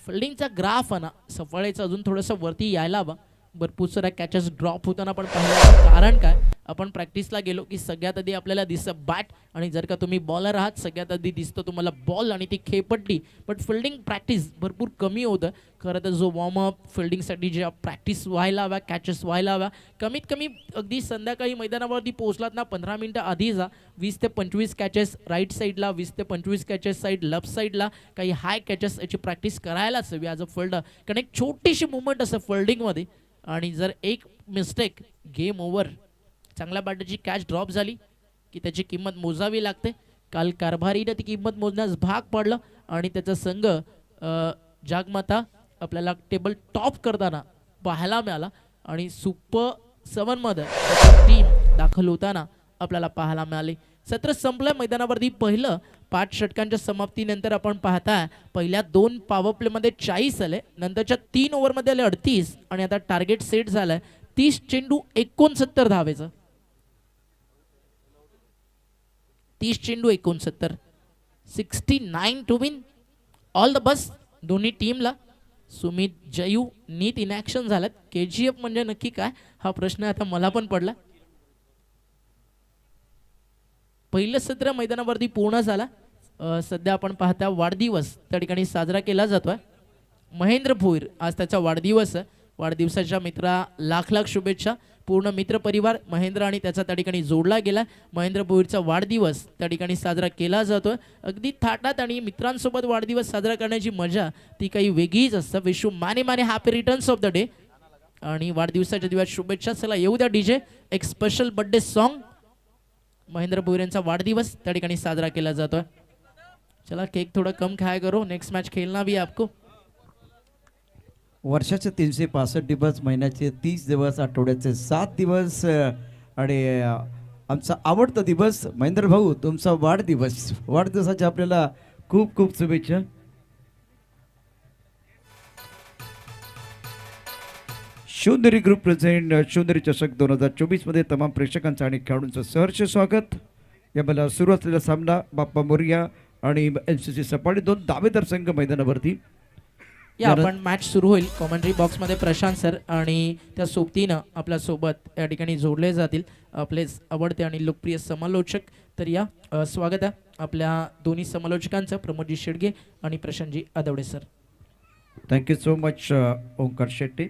फिल्डिंगचा ग्राफ आहे ना सफळेचं अजून थोडंसं वरती यायला हवा. भरपूर साऱ्या कॅचेस ड्रॉप होताना आपण पाहिलं. कारण काय, आपण प्रॅक्टिसला गेलो की सगळ्यात आधी आपल्याला दिसतं बॅट, आणि जर का तुम्ही बॉलर आहात सगळ्यात आधी दिसतं तुम्हाला बॉल आणि ती खेळपट्टी. बट फिल्डिंग प्रॅक्टिस भरपूर कमी होतं. खरं तर जो वॉर्मअप फिल्डिंगसाठी ज्या प्रॅक्टिस व्हायला हव्या, कॅचेस व्हायला हव्या, कमीत कमी अगदी संध्याकाळी मैदानावरती पोहोचलात ना 15 मिनिटं आधी जा. 20 ते 25 कॅचेस राईट साईडला, 20 ते 25 कॅचेस साईड लेफ्ट साईडला, काही हाय कॅचेस याची प्रॅक्टिस करायलाच हवी ॲज अ फिल्डर, कारण एक छोटीशी मुवमेंट असं फिल्डिंगमध्ये. आणि जर एक मिस्टेक गेम ओव्हर. चांगल्या बॅटरची कॅच ड्रॉप झाली की त्याची किंमत मोजावी लागते. काल कारभारीने ती किंमत मोजण्यास भाग पडलं आणि त्याचा संघ जागमाता आपल्याला टेबल टॉप करताना पाहायला मिळाला आणि सुपर 7 मध्ये टीम दाखल होताना आपल्याला पाहायला मिळाली. सत्र संपलं. मैदानावरती पहिलं 5 षटकांच्या समाप्तीनंतर आपण पाहताय पहिल्या 2 पॉवर प्लेमध्ये 40 आले, नंतरच्या 3 ओव्हरमध्ये आले 38 आणि आता टार्गेट सेट झालाय 30 चेंडू 69 धावेचं. 30 चेंडू 69. 69 to win. All the best दोन्ही टीमला. सुमित जयू नीट इन ॲक्शन झाल्यात. KGF म्हणजे नक्की काय हा प्रश्न आता मला पण पडला. पहिलं सत्र मैदानावरती पूर्ण झाला. सध्या आपण पाहता वाढदिवस त्या ठिकाणी साजरा केला जातोय. महेंद्र भोईर आज त्याचा वाढदिवस आहे. वाढदिवसाच्या मित्रा लाख लाख शुभेच्छा. पूर्ण मित्र परिवार महेंद्र आणि त्याचा त्या ठिकाणी जोडला गेला. महेंद्र भोईरचा वाढदिवस त्या ठिकाणी साजरा केला जातोय. अगदी थाटात आणि मित्रांसोबत वाढदिवस साजरा करण्याची मजा ती काही वेगळीच असतं. Wish you many many happy returns of the day आणि वाढदिवसाच्या दिवस शुभेच्छा. चला येऊ द्या डीजे. एक special birthday song. Mahendra Bhoir यांचा वाढदिवस त्या ठिकाणी साजरा केला जातोय. चला केक थोड़ा कम खाया करो, नेक्स्ट मैच खेलना भी है आपको. वर्षाचे 365 दिवस, महिन्याचे 30 दिवस, आठवड्याचे 7 दिवस आणि आमचा आवडता दिवस महेंद्र भाऊ तुमचा वाढदिवस. वाढदिवसाच्या आपल्याला खूप खूप शुभेच्छा. शिवनेरी ग्रुप प्रेझेंट शिवनेरी चषक 2024 मध्ये तमाम प्रेक्षकांचं आणि खेळाडूंचं सहर्ष स्वागत. यामध्ये सुरू असलेला सामना बाप्पा मोरया आणि NCC सपाटी, दोन दावेदार संघ मैदानावरती. या आपण मॅच सुरू होईल. कॉमेंट्री बॉक्समध्ये प्रशांत सर आणि त्या सोबतीनं आपल्या सोबत या ठिकाणी जोडले जातील आपलेच आवडते आणि लोकप्रिय समालोचक. तर या स्वागत आहे आपल्या दोन्ही समालोचकांचं, प्रमोदजी शेडगे आणि Prashantji Adavade sir. Thank you so much Omkar Shetty.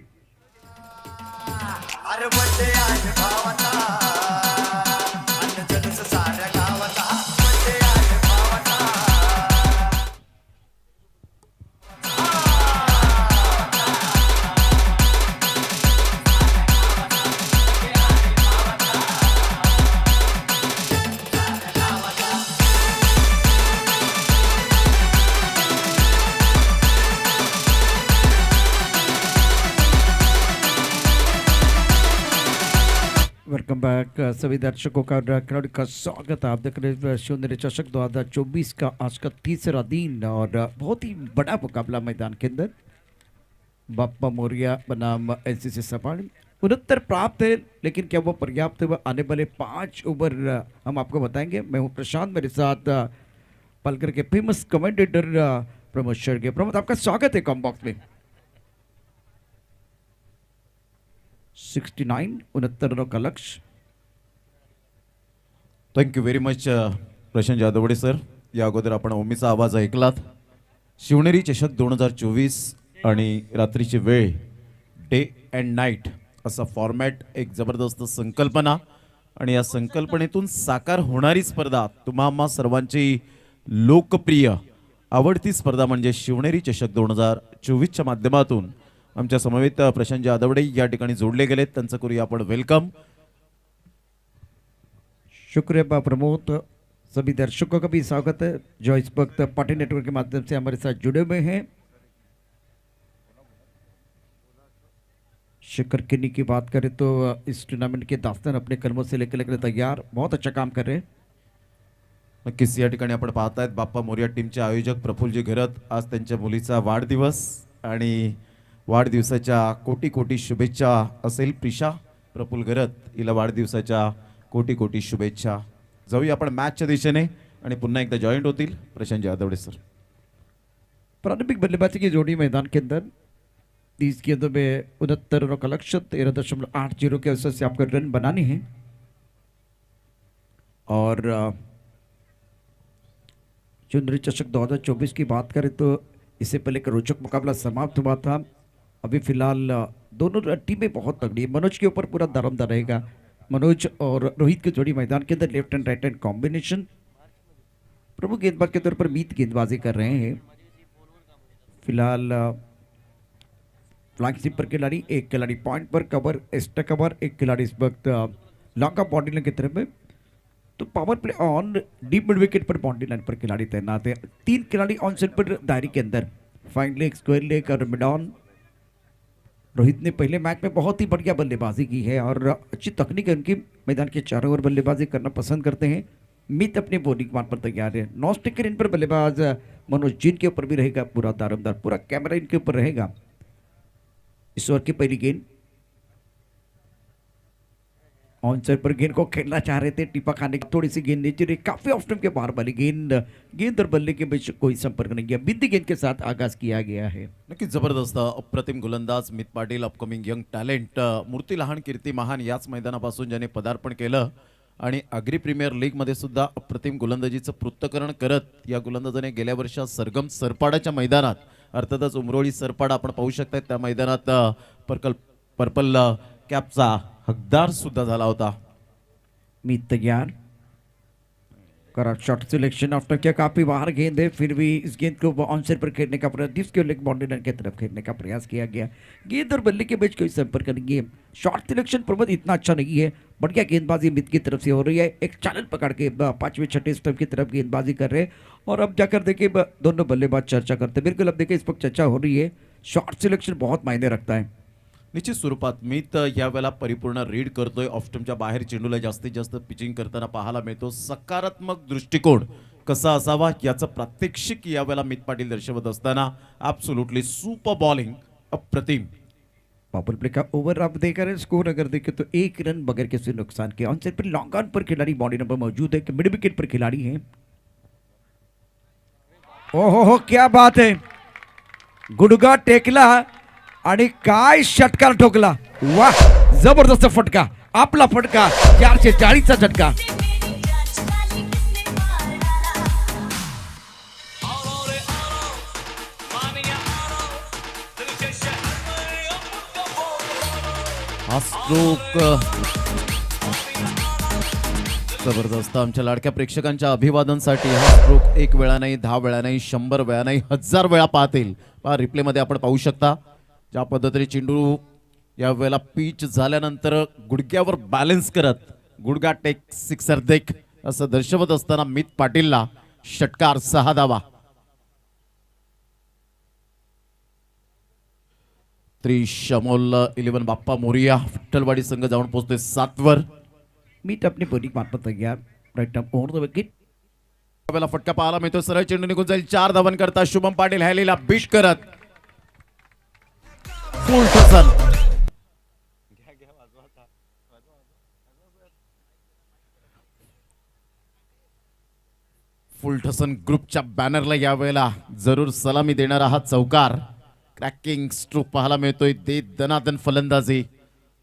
Welcome back सभी दर्शकों का खिलाड़ी का स्वागत है. आप देख रहे हैं शिवनेरी चषक 2024 का आज का तीसरा दिन और बहुत ही बड़ा मुकाबला मैदान के अंदर. बाप्पा मोरिया बनाम NCC सपाटी. 69 प्राप्त है, लेकिन क्या वो पर्याप्त है? वो आने वाले 5 ओवर हम आपको बताएंगे. मैं हूँ प्रशांत, मेरे साथ पलकर के फेमस कमेंटेटर प्रमोद शेडगे. प्रमोद, आपका स्वागत है कॉम बॉक्स में. 69 69 का लक्ष्य. Thank you very much Prashant Jadhavde sir. या अगोदर आपण ओमीचा आवाज ऐकलात. शिवनेरी चषक 2024 आणि रात्रीची वेळ डे अँड नाईट असा फॉर्मॅट, एक जबरदस्त संकल्पना आणि या संकल्पनेतून साकार होणारी स्पर्धा, तुम्हा सर्वांची लोकप्रिय आवडती स्पर्धा म्हणजे शिवनेरी चषक 2024च्या माध्यमातून आमच्या समवेत प्रशांत जाधवडे या ठिकाणी जोडले गेलेत. त्यांचं करूया आपण वेलकम. शुक्रिया प्रमोद. सभी दर्शकों का भी स्वागत है जो इस वक्त पार्टी नेटवर्क के माध्यम से हमारे साथ जुड़े हुए हैं. शिखर किन्नी की बात करें तो इस टूर्नामेंट के दास्तान अपने कलमों से लेकर तैयार, बहुत अच्छा काम कर रहे हैं. नक्कीच या ठिकाणी आपण पाहतायत बाप्पा मोरया टीमचे आयोजक प्रफुल्लजी घरत. आज त्यांच्या मुलीचा वाढदिवस आणि वाढदिवसाच्या कोटी कोटी शुभेच्छा असेल. प्रिशा प्रफुल्ल घरत हिला वाढदिवसाच्या कोटी कोटी शुभेच्छा. जाऊया आपण मॅचच्या दिशेने आणि पुन्हा एकदा जॉईंट होतील प्रशांत जाधवडे सर. प्रारंभिक बल्लेबाजी की जोड़ी मैदान के अंदर 30 गेंदों में 69 रनों का लक्ष्य. 13.80 के औसत से आपको रन बनाने हैं. और शिवनेरी चषक 2024 की बात करें तो इससे पहले एक रोचक मुकाबला समाप्त हुआ था. अभी फिलहाल दोनों टीमें बहुत तगड़ी है. मनोज के ऊपर पूरा दारोमदार रहेगा. मनोज और रोहित की जोड़ी मैदान के अंदर left end right hand combination. प्रमुख गेंदबाज के तौर पर मीत गेंदबाजी कर रहे हैं. फिलहाल फ्लैंक स्वीपर खिलाड़ी, एक खिलाड़ी पॉइंट पर कवर, एक्स्ट्रा कवर, एक खिलाड़ी इस वक्त लॉन्ग ऑफ बाउंड्री लाइन की तरफ में. तो power play on deep mid wicket पर बाउंड्री लाइन पर खिलाड़ी तैनात है. 3 खिलाड़ी ऑन साइड पर दायरे के अंदर, फाइन लेग, स्क्वायर लेग और मिड ऑन. रोहित ने पहले मैच में बहुत ही बढ़िया बल्लेबाजी की है और अच्छी तकनीक है उनकी. मैदान के चारों ओर बल्लेबाजी करना पसंद करते हैं. मित अपने बॉलिंग मान पर तैयार है. नॉन स्टिकर इन पर बल्लेबाज मनोज जिन के ऊपर भी रहेगा पूरा दारोमदार. पूरा कैमरा इनके ऊपर रहेगा. इस ओवर की पहली गेंद ऑन साइड पर गेंद को खेलना चाह रहे थे, टिपा खाने की थोड़ी सी गेंद नीचे रही, काफी ऑफ स्टंप के बाहर वाली गेंद और बल्ले के बीच कोई संपर्क नहीं किया। बिंदी गेंद के साथ आगाज किया गया है। नक्कीच जबरदस्त अप्रतिम गोलंदाज मित पाटील, अपकमिंग यंग टॅलेंट, मूर्ती लहान कीर्ती महान याच मैदानापासून ज्याने पदार्पण केलं आणि अग्री प्रीमियर लीगमध्ये सुद्धा अप्रतिम गोलंदाजीचं पृथक्करण करत या गोलंदाजाने गेल्या वर्षात सरगम सरपाडाच्या मैदानात, अर्थातच उमरोळी सरपाडा आपण पाहू शकता त्या मैदानात पर्पल कॅपचा हकदार सुद्धा झाला होता। मीत तैयार करा, शॉट सिलेक्शन आफ्टर क्या, काफी बाहर गेंद है, फिर भी इस गेंद को ऑन साइड पर खेलने का प्रयास, जिसके लेग बाउंड्री लाइन की तरफ खेलने का प्रयास किया गया। गेंद और बल्ले के बीच कोई संपर्क नहीं है। शॉट सिलेक्शन प्रबंध इतना अच्छा नहीं है, बढ़िया गेंदबाजी मित की तरफ से हो रही है। एक चैनल पकड़ के पांचवें छठे स्टंप की तरफ गेंदबाजी कर रहे हैं और अब जाकर देखिए दोनों बल्लेबाज चर्चा करते हैं। बिल्कुल अब देखिए इस वक्त चर्चा हो रही है, शॉट सिलेक्शन बहुत मायने रखता है। निश्चित स्वरूपात मित यावेळेला परिपूर्ण रीड करतोय, ऑफस्टमच्या बाहेर चेंडूला जास्तीत जास्त पिचिंग करताना पाहायला मिळतो। सकारात्मक दृष्टिकोन कसा असावा याचं प्रात्यक्षिक यावेळेला मित पाटील दर्शवत असताना ॲब्सोल्युटली सुपर बॉलिंग, अप्रतिम। पावर प्ले का ओवर आप देख रहे हैं, स्कोर अगर देखें तो 1 रन बगैर किसी नुकसान के। ऑन साइड पर लॉन्ग ऑन पर खिलाड़ी बॉडी नंबर मौजूद है, मिड विकेट पर खिलाड़ी है। ओहो क्या बात है, गुडगा टेकला आणि काय षटकार ठोकला, वाह जबरदस्त फटका, आपला फटका 440चा झटका। हा स्ट्रोक जबरदस्त, आमच्या लाडक्या प्रेक्षकांच्या अभिवादनसाठी हा स्ट्रोक 1 वेळा नाही, 10 वेळा नाही, 100 वेळा नाही, 1000 वेळा पाहतील। पहा रिप्ले मध्ये आपण पाहू शकता ज्या पद्धतीने चेंडू या वेळेला पिच झाल्यानंतर गुडघ्यावर बॅलन्स करत गुडघा टेक सिक्सर देख असं दर्शवत असताना मित पाटीलला षटकार 6 धावा। त्रिशमोल 11 बाप्पा मोरिया विठ्ठलवाडी संघ जाऊन पोहोचतोय 7 वर। मीट अपनी बॉलिंग मार्फत तैयार, right up over the wicket. यावेळेला फटका पाहायला मिळतो, सरळ चेंडू निघून जाईल, 4 धावन करता शुभम पाटील हॅलीला बीट करत फुल टसन। फुल टसन ग्रुपच्या बॅनरला यावेळेला जरूर सलामी देणारा हा चौकार, क्रॅकिंग स्ट्रोक पाहायला मिळतोय, दे दनादन फलंदाजी,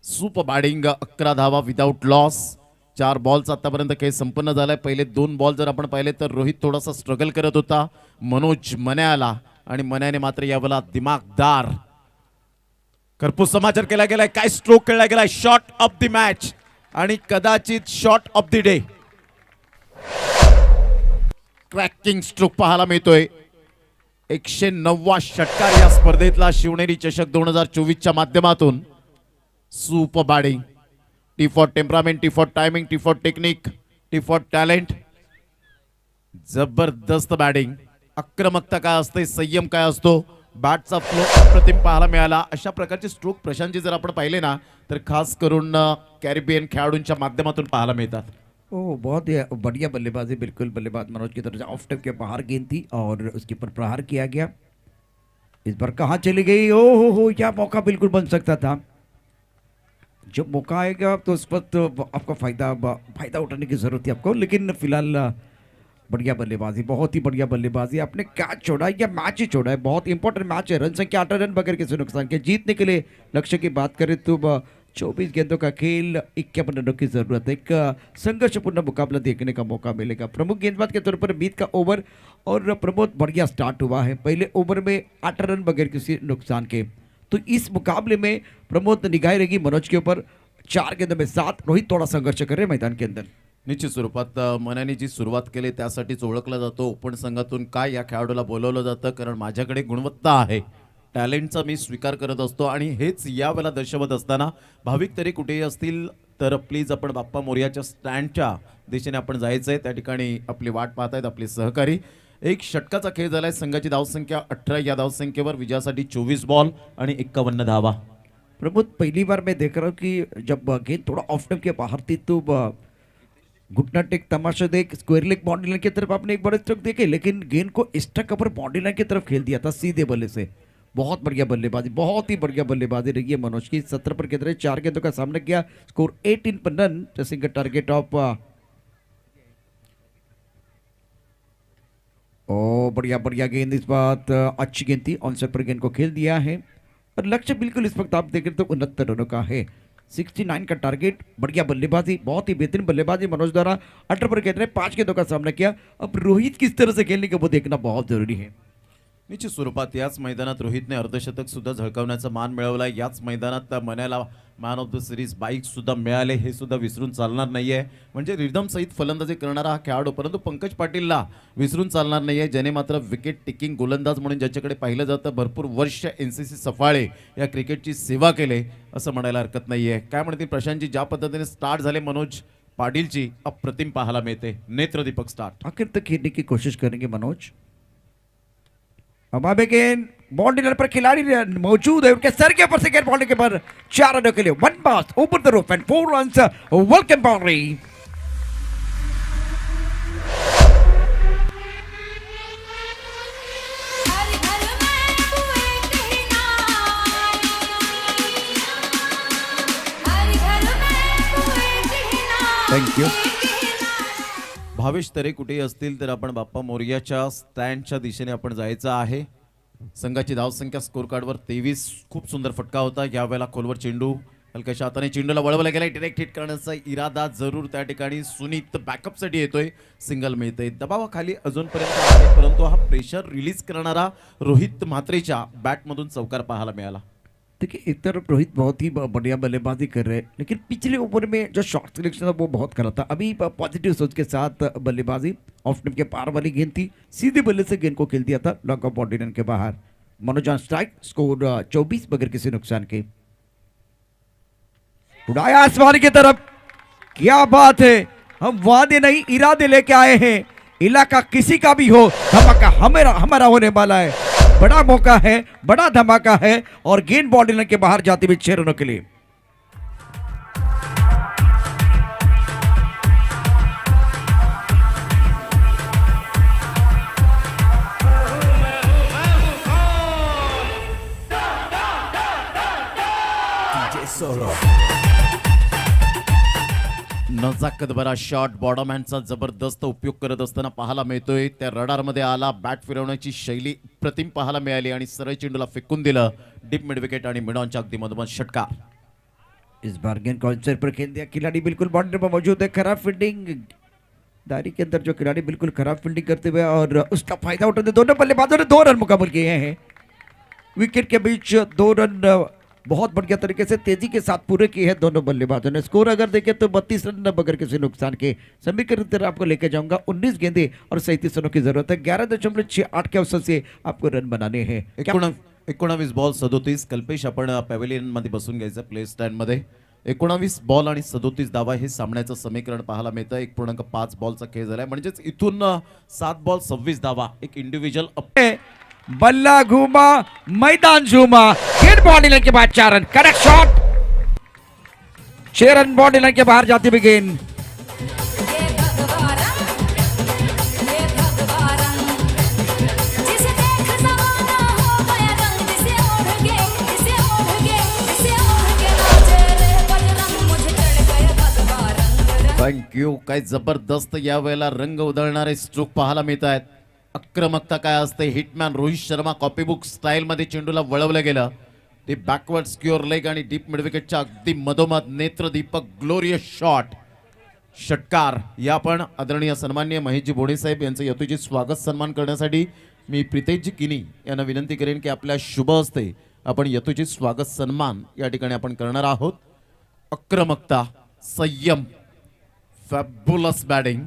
सुपर बॅटिंग, 11 धावा विदाउट लॉस। 4 बॉलचा आतापर्यंत खेळ संपन्न झालाय। पहिले 2 बॉल जर आपण पाहिले तर रोहित थोडासा स्ट्रगल करत होता, मनोज मन्याला, आणि मन्याने मात्र यावेळेला दिमागदार कर्पूस समाचार केला गेलाय। काय स्ट्रोक खेळला गेलाय, शॉट ऑफ द मॅच आणि कदाचित shot of the day. Cracking stroke पाहायला मिळतोय, 109वा षटकार या स्पर्धेतला शिवनेरी चषक 2024च्या माध्यमातून। Super batting, T for temperament, T for timing, T for technique, T for talent, जबरदस्त बॅटिंग। आक्रमकता काय असते, संयम काय असतो, बॅटचा फ्लो अप्रतिम पाहायला मिळाला। अशा प्रकारचे स्ट्रोक प्रशांतजी जर आपण पाहिले ना तर खास करून कॅरिबियन खेळाडूंच्या माध्यमातून पाहायला मिळतात। ओह बहुत ही बढ़िया बल्लेबाजी, बिल्कुल बल्लेबाज मनोज की तरफ से ऑफ स्टंप के बाहर गेंद थी और उसके ऊपर प्रहार किया गया। इस बार कहाँ चली गई, ओह हो क्या मौका बिल्कुल बन सकता था। जब मौका आएगा तो उस वक्त आपका फायदा उठाने की जरूरत है आपको, लेकिन फिलहाल बढ़िया बल्लेबाजी, बहुत ही बढ़िया बल्लेबाजी। आपने कैच छोड़ा है या मैच ही छोड़ा है, बहुत इंपॉर्टेंट मैच है। रन संख्या 8 रन बगैर किसी नुकसान के जीतने के लिए लक्ष्य की बात करें तो 24 गेंदों का खेल, 51 रनों की जरूरत है। एक संघर्षपूर्ण मुकाबला देखने का मौका मिलेगा। प्रमुख गेंदबाज के तौर पर मीत का ओवर और प्रमोद बढ़िया स्टार्ट हुआ है। पहले ओवर में 8 रन बगैर किसी नुकसान के, तो इस मुकाबले में प्रमोद निगाह रहेगी मनोज के ऊपर। 4 गेंदों में 7, रोहित थोड़ा संघर्ष कर रहे मैदान के अंदर। निश्चित स्वरूपात मनाने जी सुरुवात केली त्यासाठीच ओळखला जातो। ओपन संघातून काय या खेळाडूला बोलवलं जातं, कारण माझ्याकडे गुणवत्ता आहे, टॅलेंटचा मी स्वीकार करत असतो आणि हेच यावेळेला दर्शवत असताना भाविक तरी कुठेही असतील तर प्लीज आपण बाप्पा मोरियाच्या स्टँडच्या दिशेने आपण जायचं आहे। त्या ठिकाणी आपली वाट पाहतायत आपले सहकारी। एक षटकाचा खेळ झालाय, संघाची धावसंख्या 18, या धावसंख्येवर विजयासाठी 24 बॉल आणि 51 धावा। प्रमोद पहली बार मैं देख रहा हूँ कि जब गेंद थोड़ा ऑफ स्टंप के बाहर थी तो घुटना टेक, तमाशा देख, स्क्वायर लेग बाउंड्री लाइन की तरफ आपने एक बड़े स्ट्रोक देखे, लेकिन गेंद को स्टक पर बाउंड्री लाइन की तरफ खेल दिया था सीधे बल्ले से। बहुत बढ़िया बल्लेबाजी, बहुत ही बढ़िया बल्लेबाजी रही है मनोज की। 17 पर खेल रहे, 4 गेंदों का सामना किया, स्कोर 18 पर रन, चेसिंग का टारगेट ऑफ। ओ बढ़िया बढ़िया गेंद, इस बात अच्छी गेंद थी, ऑनसेट पर गेंद को खेल दिया है और लक्ष्य बिल्कुल इस वक्त आप देख रहे तो 69 रनों का है, 69 का टारगेट। बढ़िया बल्लेबाजी, बहुत ही बेहतरीन बल्लेबाजी मनोज द्वारा। 18 पर खेल रहे, 5 गेंदों का सामना किया। अब रोहित किस तरह से खेलने के वो देखना बहुत जरूरी है। निश्चित स्वरूपात याच मैदानात रोहितने अर्धशतक सुद्धा झळकावण्याचा मान मिळवला, याच मैदानात मनाला man of the series bike सुद्धा मिळाले, हे सुद्धा विसरून चालणार नाहीये। म्हणजे रिदम सहित फलंदाजी करणारा हा खेळाडू, परंतु पंकज पाटीलला विसरून चालणार नाहीये, ज्याने मात्र विकेट टेकिंग गोलंदाज म्हणून ज्याच्याकडे पाहिलं जातं, भरपूर वर्ष एनसीसी सफाळे या क्रिकेटची सेवा केले असं म्हणायला हरकत नाहीये। काय म्हणतील प्रशांतजी, ज्या पद्धतीने स्टार्ट झाले मनोज पाटीलची, अप्रतिम पाहायला मिळते, नेत्रदीपक स्टार्ट। आखिर तक खेलने की कोशिश करेंगे मनोज। अब आगे गेंद बाउंड्री पर खिलाड़ी मौजूद है, उनके सर के ऊपर से गेंद बाउंड्री के पर 4 रनों के लिए 1 पास over the roof and 4 runs, welcome boundary. Thank you. Bhavesh Tare कुठेही असतील तर आपण बाप्पा मोरयाच्या स्टँडच्या दिशेने आपण जायचं आहे। संघाची धावसंख्या स्कोर कार्डवर 23, खूप सुंदर फटका होता, यावेळेला खोलवर चेंडू हलक्याच्या हाताने चेंडूला वळवला गेला, डायरेक्ट हिट करण्याचा इरादा जरूर त्या ठिकाणी सुनीत बॅकअपसाठी येतोय, सिंगल मिळते, दबावाखाली अजूनपर्यंत आहे, परंतु हा प्रेशर रिलीज करणारा रोहित म्हात्रेच्या बॅटमधून चौकार पाहायला मिळाला। देखिए एक तरफ रोहित बहुत ही बढ़िया बल्लेबाजी कर रहे हैं, लेकिन पिछले ओवर में जो शॉट सिलेक्शन था वो बहुत गलत था। अभी पॉजिटिव सोच के साथ बल्लेबाजी, ऑफ स्टंप के पार वाली गेंद थी, सीधे बल्ले से गेंद को खेल दिया था लॉन्ग ऑफ बाउंड्री लाइन के बाहर। मनोज ऑन स्ट्राइक, स्कोर 24 बगैर किसी नुकसान के। उड़ाया आसमान की तरफ, क्या बात है, हम वादे नहीं इरादे लेके आए हैं, इलाका किसी का भी हो, धमाका हमारा होने वाला है। बड़ा मौका है, बड़ा धमाका है और गेंद बाउंड्री लाइन के बाहर जाते हुए 6 रनों के लिए। नजाकत भरा शॉट, बॉटम हँडचा जबरदस्त उपयोग करत असताना पाहायला मिळतोय, त्या रडारमध्ये आला, बॅट फिरवण्याची शैली प्रतिम पाहायला मिळाली आणि सरळ चेंडूला फेकून दिलं, डीप मिड विकेट आणि मिडॉनच्या अगदी मधोमध षटकार। इस बार गेंद कॉन्सर पर खेल दिया, खिलाड़ी बिल्कुल बाउंड्री पर मौजूद है, खराब फील्डिंग दायरे के अंदर जो खिलाड़ी बिल्कुल खराब फील्डिंग करते हुए और उसका फायदा उठाते दोनों बल्लेबाजों ने 2 रन मुकाबल किए हैं। विकेट के बीच 2 रन बहुत बढ़िया तरीके से तेजी के साथ पूरे किए हैं दोनों बल्लेबाजों ने। स्कोर अगर देखें तो 32 रन बगैर किसी नुकसान के। समीकरण तरह आपको लेके जाऊंगा, 19 गेंदे और 37 रनों की जरूरत है, 11.68 के अवसर से आपको रन बनाने हैं। 19 बॉल 37, कल्पेश आपण पॅव्हेलियन मध्ये बसून घ्यायचं प्ले स्टँड मध्ये। 19 बॉल आणि 37 धावा हे सामन्याचं समीकरण पाहायला मिळतं। 1.5 बॉलचा खेळ झालाय, म्हणजेच इथून 7 बॉल 26 धावा, एक इंडिव्हिज्युअल बल्ला घूमा मैदान झूमा, गेंद बाउंड्री लाइन के बाद 4 run, correct shot, 6 run boundary line के बाहर जाती हुई गेंद। थँक्यू। काय जबरदस्त यावेळेला रंग उधळणारे स्ट्रोक पाहायला मिळत आहेत। आक्रमकता काय असते, hitman Rohit Sharma copybook style मध्ये चेंडूला वळवलं गेलं, ते बॅकवर्ड स्क्युअर लेग आणि डीप मिड विकेटच्या अगदी मधोमध नेत्रदीपक ग्लोरियस शॉट, षटकार। या पण आदरणीय सन्माननीय महेशजी बोडे साहेब यांचं यथोचित स्वागत सन्मान करण्यासाठी मी प्रितेशजी किनी यांना विनंती करेन की आपल्या शुभ हस्ते आपण यथोचित स्वागत सन्मान या ठिकाणी आपण करणार आहोत। आक्रमकता, संयम, फॅब्युलस बॅटिंग,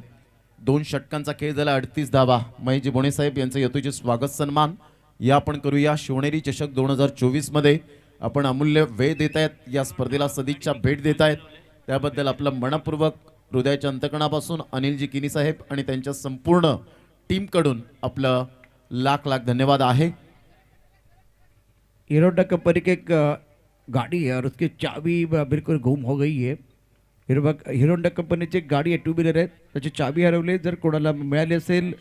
2 षटकांचा खेळ झाला, 38 धावा। महेशजी बोणे साहेब यांचं यथोचित स्वागत सन्मान या आपण करूया। शिवनेरी चषक 2024 मध्ये आपण अमूल्य वेळ देत आहेत, या स्पर्धेला सदिच्छा भेट देत आहेत, त्याबद्दल आपलं मनपूर्वक हृदयाच्या अंतकणापासून अनिलजी किनी साहेब आणि त्यांच्या संपूर्ण टीम कडून आपलं लाख लाख धन्यवाद आहे। हीरो होंडा कंपनी की एक गाड़ी है और उसकी चाबी बिल्कुल गुम हो गई है। हीरो होंडा कंपनीची एक गाडी आहे, 2 व्हीलर आहे, त्याची चाबी हरवली, जर कोणाला मिळाली असेल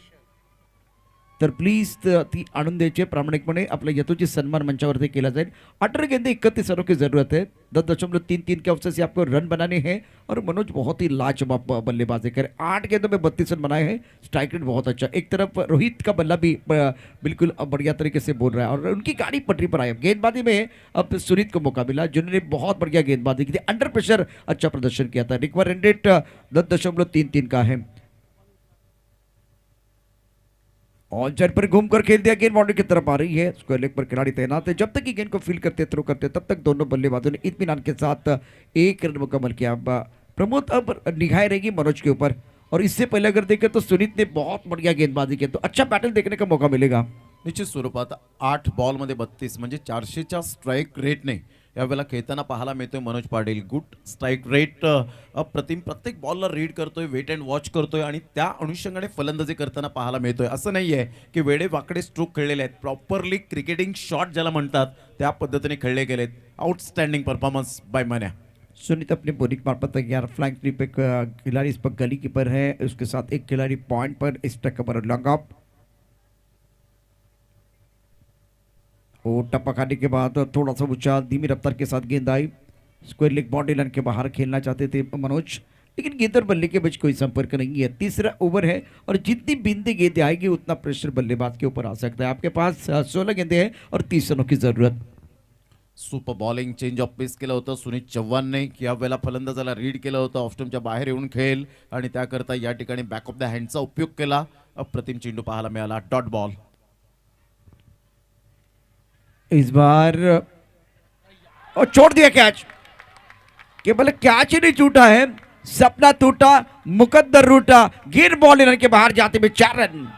तर प्लीज ती आणून द्यायची प्रामाणिकपणे आपल्या यतोची सन्मान मंचावरती केला जाएल। 18 गेंदे 31 रनों की जरूरत है, 10.33 के अवसर से आपको रन बनाने हैं और मनोज बहुत ही लाजवाब बल्लेबाजी करे, 8 गेंदों में 32 रन बनाए हैं, स्ट्राइक रेट बहुत अच्छा। एक तरफ रोहित का बल्ला भी बिल्कुल बढ़िया तरीके से बोल रहा है और उनकी गाड़ी पटरी पर आई। गेंदबाजी में अब सुनीत को मौका मिला जिन्होंने बहुत बढ़िया गेंदबाजी की थी, अंडर प्रेशर अच्छा प्रदर्शन किया था। रिकवर रन रेट 10.33 का है। ऑन साइड पर घूमकर खेल दिया, गेंद बाउंड्री की तरफ आ रही है, स्क्वायर लेग पर खिलाड़ी तैनात है। जब तक कि गेंद को फील करते थ्रो करते तब तक दोनों बल्लेबाजों ने इत्मीनान के साथ 1 रन मुकम्मल किया। प्रमोद अब निगाहें रहेगी मनोज के ऊपर और इससे पहले अगर देखें तो सुनीत ने बहुत बढ़िया गेंदबाजी की, तो अच्छा बैटल देखने का मौका मिलेगा। निश्चित स्वरूपात 8 बॉलमध्ये 32 म्हणजे 400च्या स्ट्राईक रेटने यावेळेला खेळताना पाहायला मिळतोय Manoj Patil. Good strike rate, अप्रतिम, प्रत्येक बॉलला रीड करतोय, वेट अँड वॉच करतोय आणि त्या अनुषंगाने फलंदाजी करताना पाहायला मिळतोय। असं नाहीये की वेडे वाकडे स्ट्रोक खेळलेले आहेत, प्रॉपरली क्रिकेटिंग शॉट ज्याला म्हणतात त्या पद्धतीने खेळले गेलेत। Outstanding performance by Manya. Sunit अपने बोलिंग मार्फत तैयार, फ्लैंक थ्री पे खिलाड़ी इस पर गली कीपर है, उसके साथ एक खिलाड़ी पॉइंट पर, इस टक्कर पर लॉन्ग ऑफ। और टप्पा खाने के बाद थोड़ा सा ऊंचा धीमी रफ्तार के साथ गेंद आई, स्क्वायर लेग बाउंड्री लाइन के बाहर खेलना चाहते थे मनोज, लेकिन गेंद और बल्ले के बीच कोई संपर्क नहीं है। तीसरा ओवर है और जितनी बिंदी गेंदें आएगी उतना प्रेशर बल्लेबाज के ऊपर आ सकता है। आपके पास 16 गेंदें हैं और 30 रनों की जरूरत। सुपर बॉलिंग चेंज ऑफ पेस केलं होतं सुनीत चव्हाणने, की यावेळेला फलंदाजाला रीड केलं होतं, ऑफस्टम्पच्या बाहेर येऊन खेळ आणि त्याकरता या ठिकाणी बॅक ऑफ द हँडचा उपयोग केला। अप्रतिम चेंडू पाहायला मिळाला, डॉट बॉल। इस बार और छोड़ दिया कैच, केवल कैच ही नहीं छूटा है, सपना टूटा, मुकद्दर रूटा, गिर बॉल रन के बाहर जाते हुए 4 रन।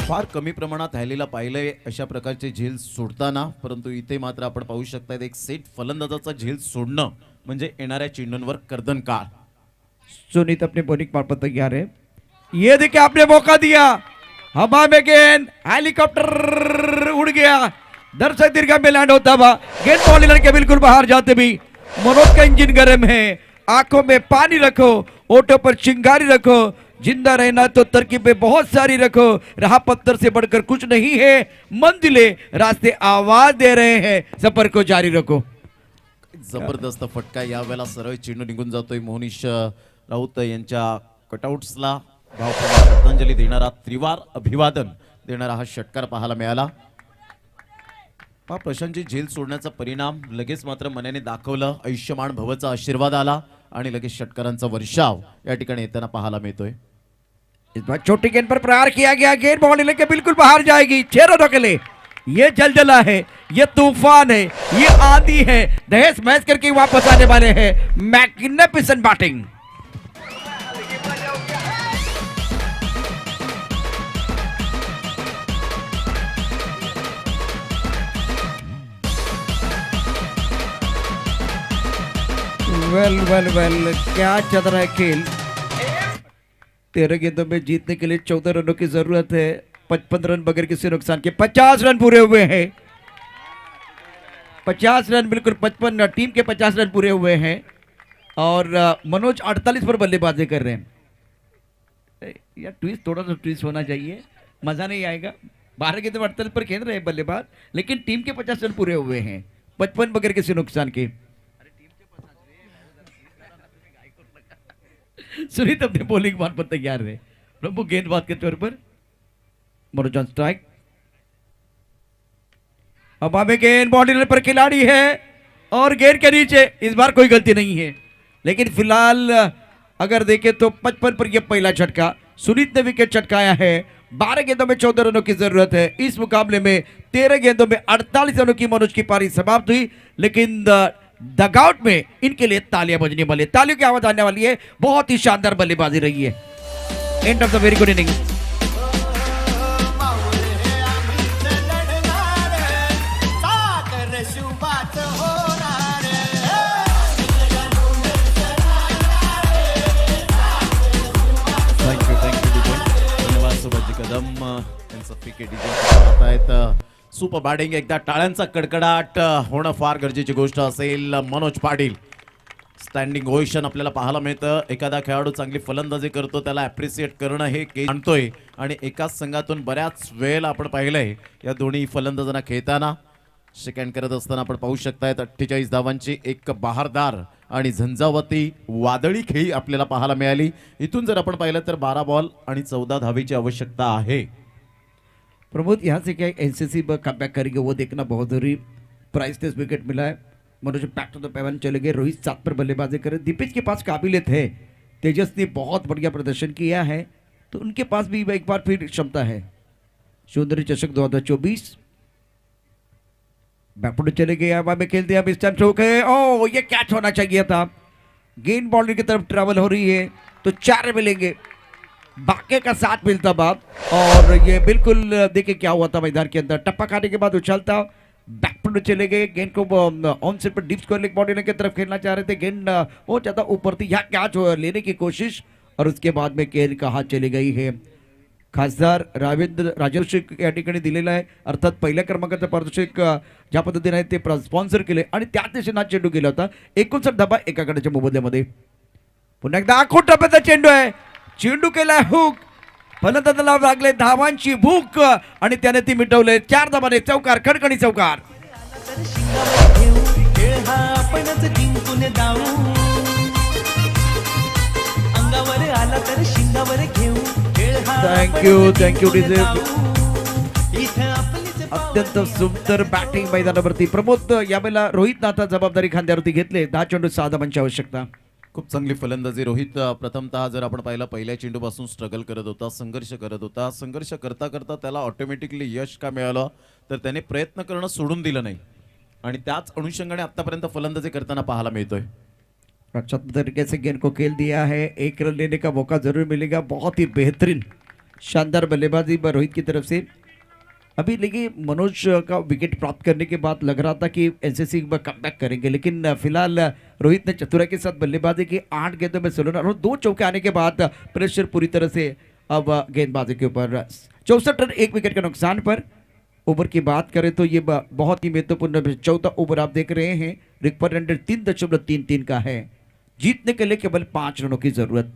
फार कमी प्रमाणात हॅलीला पाहिलंय अशा प्रकारचे झेल सोडताना, परंतु इथे मात्र आपण पाहू शकता एक सेट फलंदाजाचा झेल सोडणं म्हणजे येणाऱ्या चेंडूंवर कर्दन काळ। सुनीत अपने बॉलिंग मार्फत तैयार है, ये देखिए आपने मौका दिया, हवा में गेंद, हेलीकॉप्टर उड़ गया, दर्शक दीर्घा में लैंड होता हुआ गेंद बॉल के बिल्कुल बाहर जाते भी मनोज का इंजन गर्म है। आंखों में पानी रखो, ओठों पर चिंगारी रखो, जिंदा रहना तो तरकीबें बहुत सारी रखो, राह पत्थर से बढ़कर कुछ नहीं है, मंजिले रास्ते आवाज दे रहे हैं, सफर को जारी रखो। जबरदस्त फटका यावेळेला सरळ चेंडू निघून जातोय। मोहनीश राऊत यांच्या कटआउट्सला भावपूर्ण श्रद्धांजली देणारा, त्रिवार अभिवादन देणारा हा षटकार पाहायला मिळाला। प्रशांतची झेल सोडण्याचा परिणाम लगेच मात्र मनाने दाखवलं, आयुष्यमान भवचा आशीर्वाद आला आणि लगेच षटकारांचा वर्षाव या ठिकाणी येताना पाहायला मिळतोय। इस बार छोटी गेंद पर प्रहार किया गया, गेंद बॉल लेके बिल्कुल बाहर जाएगी, 6 रनों के लिए। ये जलजला है, ये तूफान है, ये आंधी है, दहेज मैच करके वापस आने वाले हैं मैग्निफिसेंट बैटिंग। वेल वेल वेल, क्या चल रहा है खेल। 13 गेंदों में जीतने के लिए 14 रनों की जरूरत है, 55 रन बगैर किसी नुकसान के, 50 रन पूरे हुए हैं, 50 रन बिल्कुल 55 टीम के 50 रन पूरे हुए हैं और मनोज 48 पर बल्लेबाजी कर रहे हैं। यार ट्विस्ट, थोड़ा सा ट्विस्ट होना चाहिए, मजा नहीं आएगा। 12 गेंदों में 48 पर खेल रहे हैं बल्लेबाज, लेकिन टीम के 50 रन पूरे हुए हैं, 55 बगैर किसी नुकसान के। सुनीत अपने बॉलिंग मान पर तैयार है, प्रभु गेंदबाज के तौर पर मनोज ऑन स्ट्राइक। अब हमें गेंद बाउंड्री पर खिलाड़ी है और गेंद के नीचे, इस बार कोई गलती नहीं है, लेकिन फिलहाल अगर देखें तो 55 पर यह पहला झटका, सुनीत ने विकेट चटकाया है। 12 गेंदों में 14 रनों की जरूरत है, इस मुकाबले में 13 गेंदों में 48 रनों की मनोज की पारी समाप्त हुई, लेकिन डगआउट में इनके लिए तालियां बजने वाली, तालियों की आवाज आने वाली है। बहुत ही शानदार बल्लेबाजी रही है। End of the very good inning. Thank you धन्यवाद सुभाषजी कदम यांचं क्रिकेट पाहत आहेत। सुपर बॅटिंग, एकदा टाळ्यांचा कडकडाट होणं फार गरजेची गोष्ट असेल. मनोज पाटील स्टँडिंग ओवेशन आपल्याला पाहायला मिळतं. एखादा खेळाडू चांगली फलंदाजी करतो त्याला ॲप्रिसिएट करणं हे आणतोय आणि एकाच संघातून बऱ्याच वेळेला आपण पाहिलंय या दोन्ही फलंदाजांना खेळताना. सेकंड करत असताना आपण पाहू शकतायत 48 धावांची एक बहारदार आणि झंझावती वादळी खेळी आपल्याला पाहायला मिळाली. इथून जर आपण पाहिलं तर 12 बॉल आणि 14 धावेची आवश्यकता आहे. प्रमोद, यहाँ से क्या एनसीसी कमबैक करेंगे वो देखना बहुत जरूरी. प्राइसलेस विकेट मिला है. मनोज बैक टू द पैवन चले गए. रोहित 7 पर बल्लेबाजी करे. दीपेश के पास काबिलियत है. तेजस ने बहुत बढ़िया प्रदर्शन किया है तो उनके पास भी एक बार फिर क्षमता है. सुंदरी चषक 2024 बैकफुट चले गए. हवा में खेलते हैं अब इस टाइम चौके. ओ ये कैच होना चाहिए था. गेंद बाउंड्री की तरफ ट्रैवल हो रही है तो 4 मिलेंगे. बाकी का 7 मिलता बाप. और ये बिल्कुल देखिए क्या हुआ था मैदान के अंदर. टप्पा खाने के बाद उछलता बैकफुट चले गए. गेंद को on set per deep square leg body की तरफ खेलना चाह रहे थे. गेंद बहुत ज्यादा ऊपर थी. यहाँ कैच लेने की कोशिश और उसके बाद में गेंद का हाथ चली गई है. खासदार राजेश या ठिकाणी दिलेला आहे. अर्थात पहिल्या क्रमांकाचा पारितोषिक ज्या पद्धतीने आहे ते स्पॉन्सर केले आणि त्या दिशेने चेंडू गेला होता. 59 धाबा एका गटाच्या मोबदल्यामध्ये. पुन्हा एकदा आखून टप्प्याचा चेंडू आहे. चेंडू केलाय हुक. फलंदाजाला लागले धावांची भूक आणि त्याने ती मिटवले. 4 धाबाने चौकार, खडखडी चौकार. खेळ हा आपणच जिंकून जाऊ. अंगावर आला तर शिंगावर घेऊ. खेळ हा थँक्यू डीजे. अत्यंत सुंदर बॅटिंग मैदानावरती. प्रमोद, यावेळेला रोहित आता जबाबदारी खांद्यावरती घेतले. 10 चेंडू 6 धाबांची आवश्यकता. खूप चांगली फलंदाजी. रोहित प्रथमतः जर आपण पाहिलं पहिल्या चेंडूपासून स्ट्रगल करत होता, संघर्ष करत होता. संघर्ष करता करता त्याला ऑटोमॅटिकली यश का मिळालं तर त्याने प्रयत्न करणं सोडून दिलं नाही आणि त्याच अनुषंगाने आतापर्यंत फलंदाजी करताना पाहायला मिळतोय. रक्षात्मक तरीके से गेंद को खेल दिया है. 1 रन लेने का मौका जरूर मिलेगा. बहुत ही बेहतरीन शानदार बल्लेबाजी रोहित की तरफ से. अभी लेकिन मनोज का विकेट प्राप्त करने के बाद लग रहा था कि एनसीसी कमबैक करेंगे, लेकिन फिलहाल रोहित ने चतुराई के साथ बल्लेबाजी की. 8 गेंदों में 16 रन और 2 चौके आने के बाद प्रेशर पूरी तरह से अब गेंदबाजी के ऊपर. 64 रन 1 विकेट के नुकसान पर. ओवर की बात करें तो ये बहुत ही महत्वपूर्ण 14 ओवर आप देख रहे हैं. रिक्वायर्ड रन रेट 3.33 का है. जीतने के लिए केवल 5 रनों की जरूरत.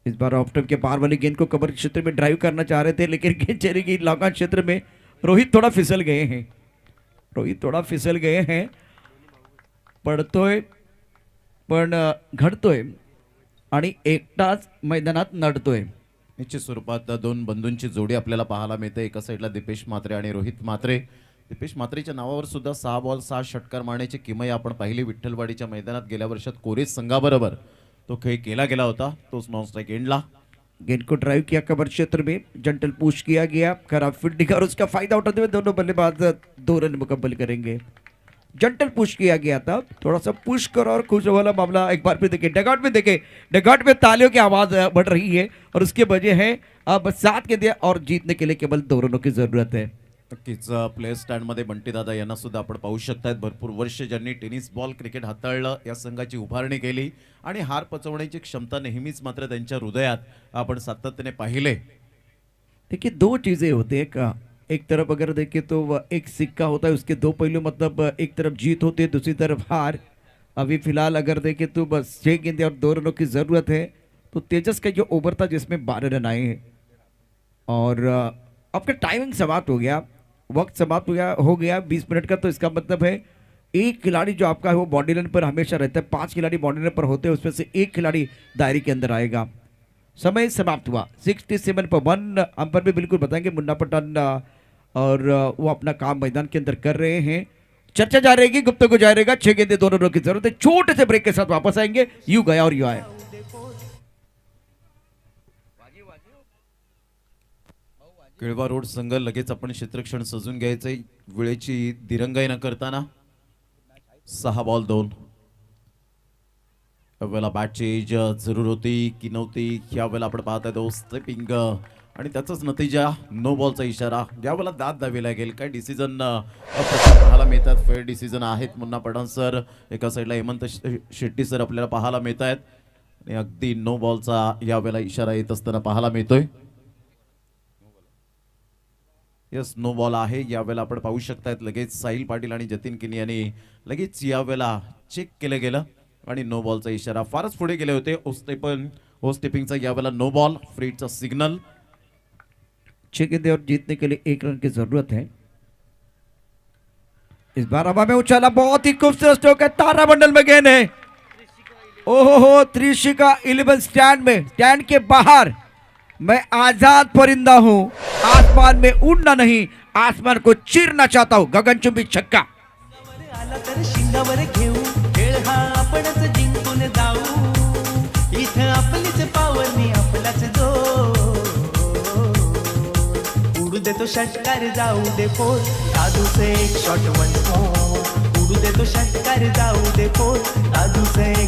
इस बार ऑफ स्टंप के पार वाली गेंद को कवर क्षेत्र में ड्राइव करना चाह रहे थे लेकिन गेंद चली गई लॉन्ग ऑन क्षेत्र में. रोहित थोड़ा फिसल गए हैं. पडतोय पण घडतोय आणि एकटाच मैदानात नडतोय. निश्चित स्वरूपात 2 बंधूंची जोडी आपल्याला पाहायला मिळते. एका साईडला दीपेश म्हात्रे आणि रोहित म्हात्रे. दीपेश म्हात्रेच्या नावावर सुद्धा 6 बॉल 6 षटकार मारण्याची किमया आपण पाहिली. विठ्ठलवाडीच्या मैदानात गेल्या वर्षात कोरेज संघाबरोबर तो खेळ केला गेला होता. तोच नॉन स्ट्राइक एंडला. गेंद को ड्राइव किया कवर क्षेत्र में. जंटल पुश किया गया. खराब फील्डिंग और उसका फायदा उठाते हुए दोनों बल्लेबाज 2 रन मुकम्मल करेंगे. जंटल पुश किया गया था. थोड़ा सा पुश करो और खुश वाला मामला एक बार फिर देखें. डगआउट में तालियों की आवाज बढ़ रही है और उसके वजह है अब 7 गेंदें और जीतने के लिए केवल 2 रनों की जरूरत है. नक्कीच प्लेयर स्टँडमध्ये बंटी दादा यांना सुद्धा आपण पाहू शकतायत. भरपूर वर्ष ज्यांनी टेनिस बॉल क्रिकेट हाताळलं, या संघाची उभारणी केली आणि हार पचवण्याची क्षमता नेहमीच मात्र त्यांच्या हृदयात आपण सातत्याने पाहिले. देखिए 2 चीज़ें होती है का. एक तरफ अगर देखें तो एक सिक्का होता है, उसके 2 पहलू. मतलब एक तरफ जीत होती है, दूसरी तरफ हार. अभी फिलहाल अगर देखें तो बस 6 गेंदें और 2 रनों की ज़रूरत है. तो तेजस का जो ओवर था जिसमें 12 रन आए हैं और आपका टाइमिंग समाप्त हो गया. वक्त समाप्त हो गया 20 मिनट का. तो इसका मतलब है एक खिलाड़ी जो आपका है वो बॉडी लाइन पर हमेशा रहता है. 5 खिलाड़ी बॉडी लाइन पर होते हैं, उसमें से एक खिलाड़ी दायरे के अंदर आएगा. समय समाप्त हुआ 67 पर 1. अंपर भी बिल्कुल बताएंगे मुन्ना पठान और वो अपना काम मैदान के अंदर कर रहे हैं. चर्चा जारी रहेगी, गुप्तगो जारी रहेगा. 6 गेंदे 2 रनों की जरूरत है. छोटे से ब्रेक के साथ वापस आएंगे. यू गया और यू आया. केळवा रोड संघ लगेच आपण क्षेत्रक्षण सजून घ्यायचंय. वेळेची दिरंगाई न करताना 6 बॉल 2. यावेळेला बॅटची एज जरूर होती की नव्हती. यावेळेला आपण पाहताय तो स्टेपिंग आणि त्याचाच नतीजा नो बॉलचा इशारा. यावेळेला दाद द्यावी लागेल. काय डिसिजन पाहायला मिळतात. फेअर डिसिजन आहेत. मुन्ना पठाण सर एका साईडला, हेमंत शेट्टी सर आपल्याला पाहायला मिळत आहेत आणि अगदी नो बॉलचा यावेळेला इशारा येत असताना पाहायला मिळतोय. यस नो बॉल आहे. यावेळेला आपण पाहू शकतायत लगेच साहिल पाटील आणि जतीन किनी यांनी लगेच यावेळेला चेक केलं गेलं आणि नो बॉलचा इशारा. फारच पुढे गेले होते. ओस्टेपिंगचा यावेळेला नो बॉल. फ्रीडचा सिग्नल. 6 गेंदे और जीतने के लिए 1 रन की जरूरत है. इस बार हवा में उछाला, बहुत ही खूबसूरत स्ट्रोक है. तारामंडल में गेंद है. ओहो हो, त्रिशिका 11 स्टैंड में, स्टैंड के बाहर. मैं आजाद परिंदा हूं, आसमान में उड़ना नहीं, आसमान को चीरना चाहता हूं. गगनचुंबी छक्का. आला तर शिंगावर घेऊ, खेळ हा आपणच जिंकून जाऊ. इथं आपलीच पावनी आपलाच जो. उडू देतो षटकार जाऊ दे फोर, दादूचे एक शॉट 1 4. उडू देतो षटकार जाऊ दे फोर, दादूचे एक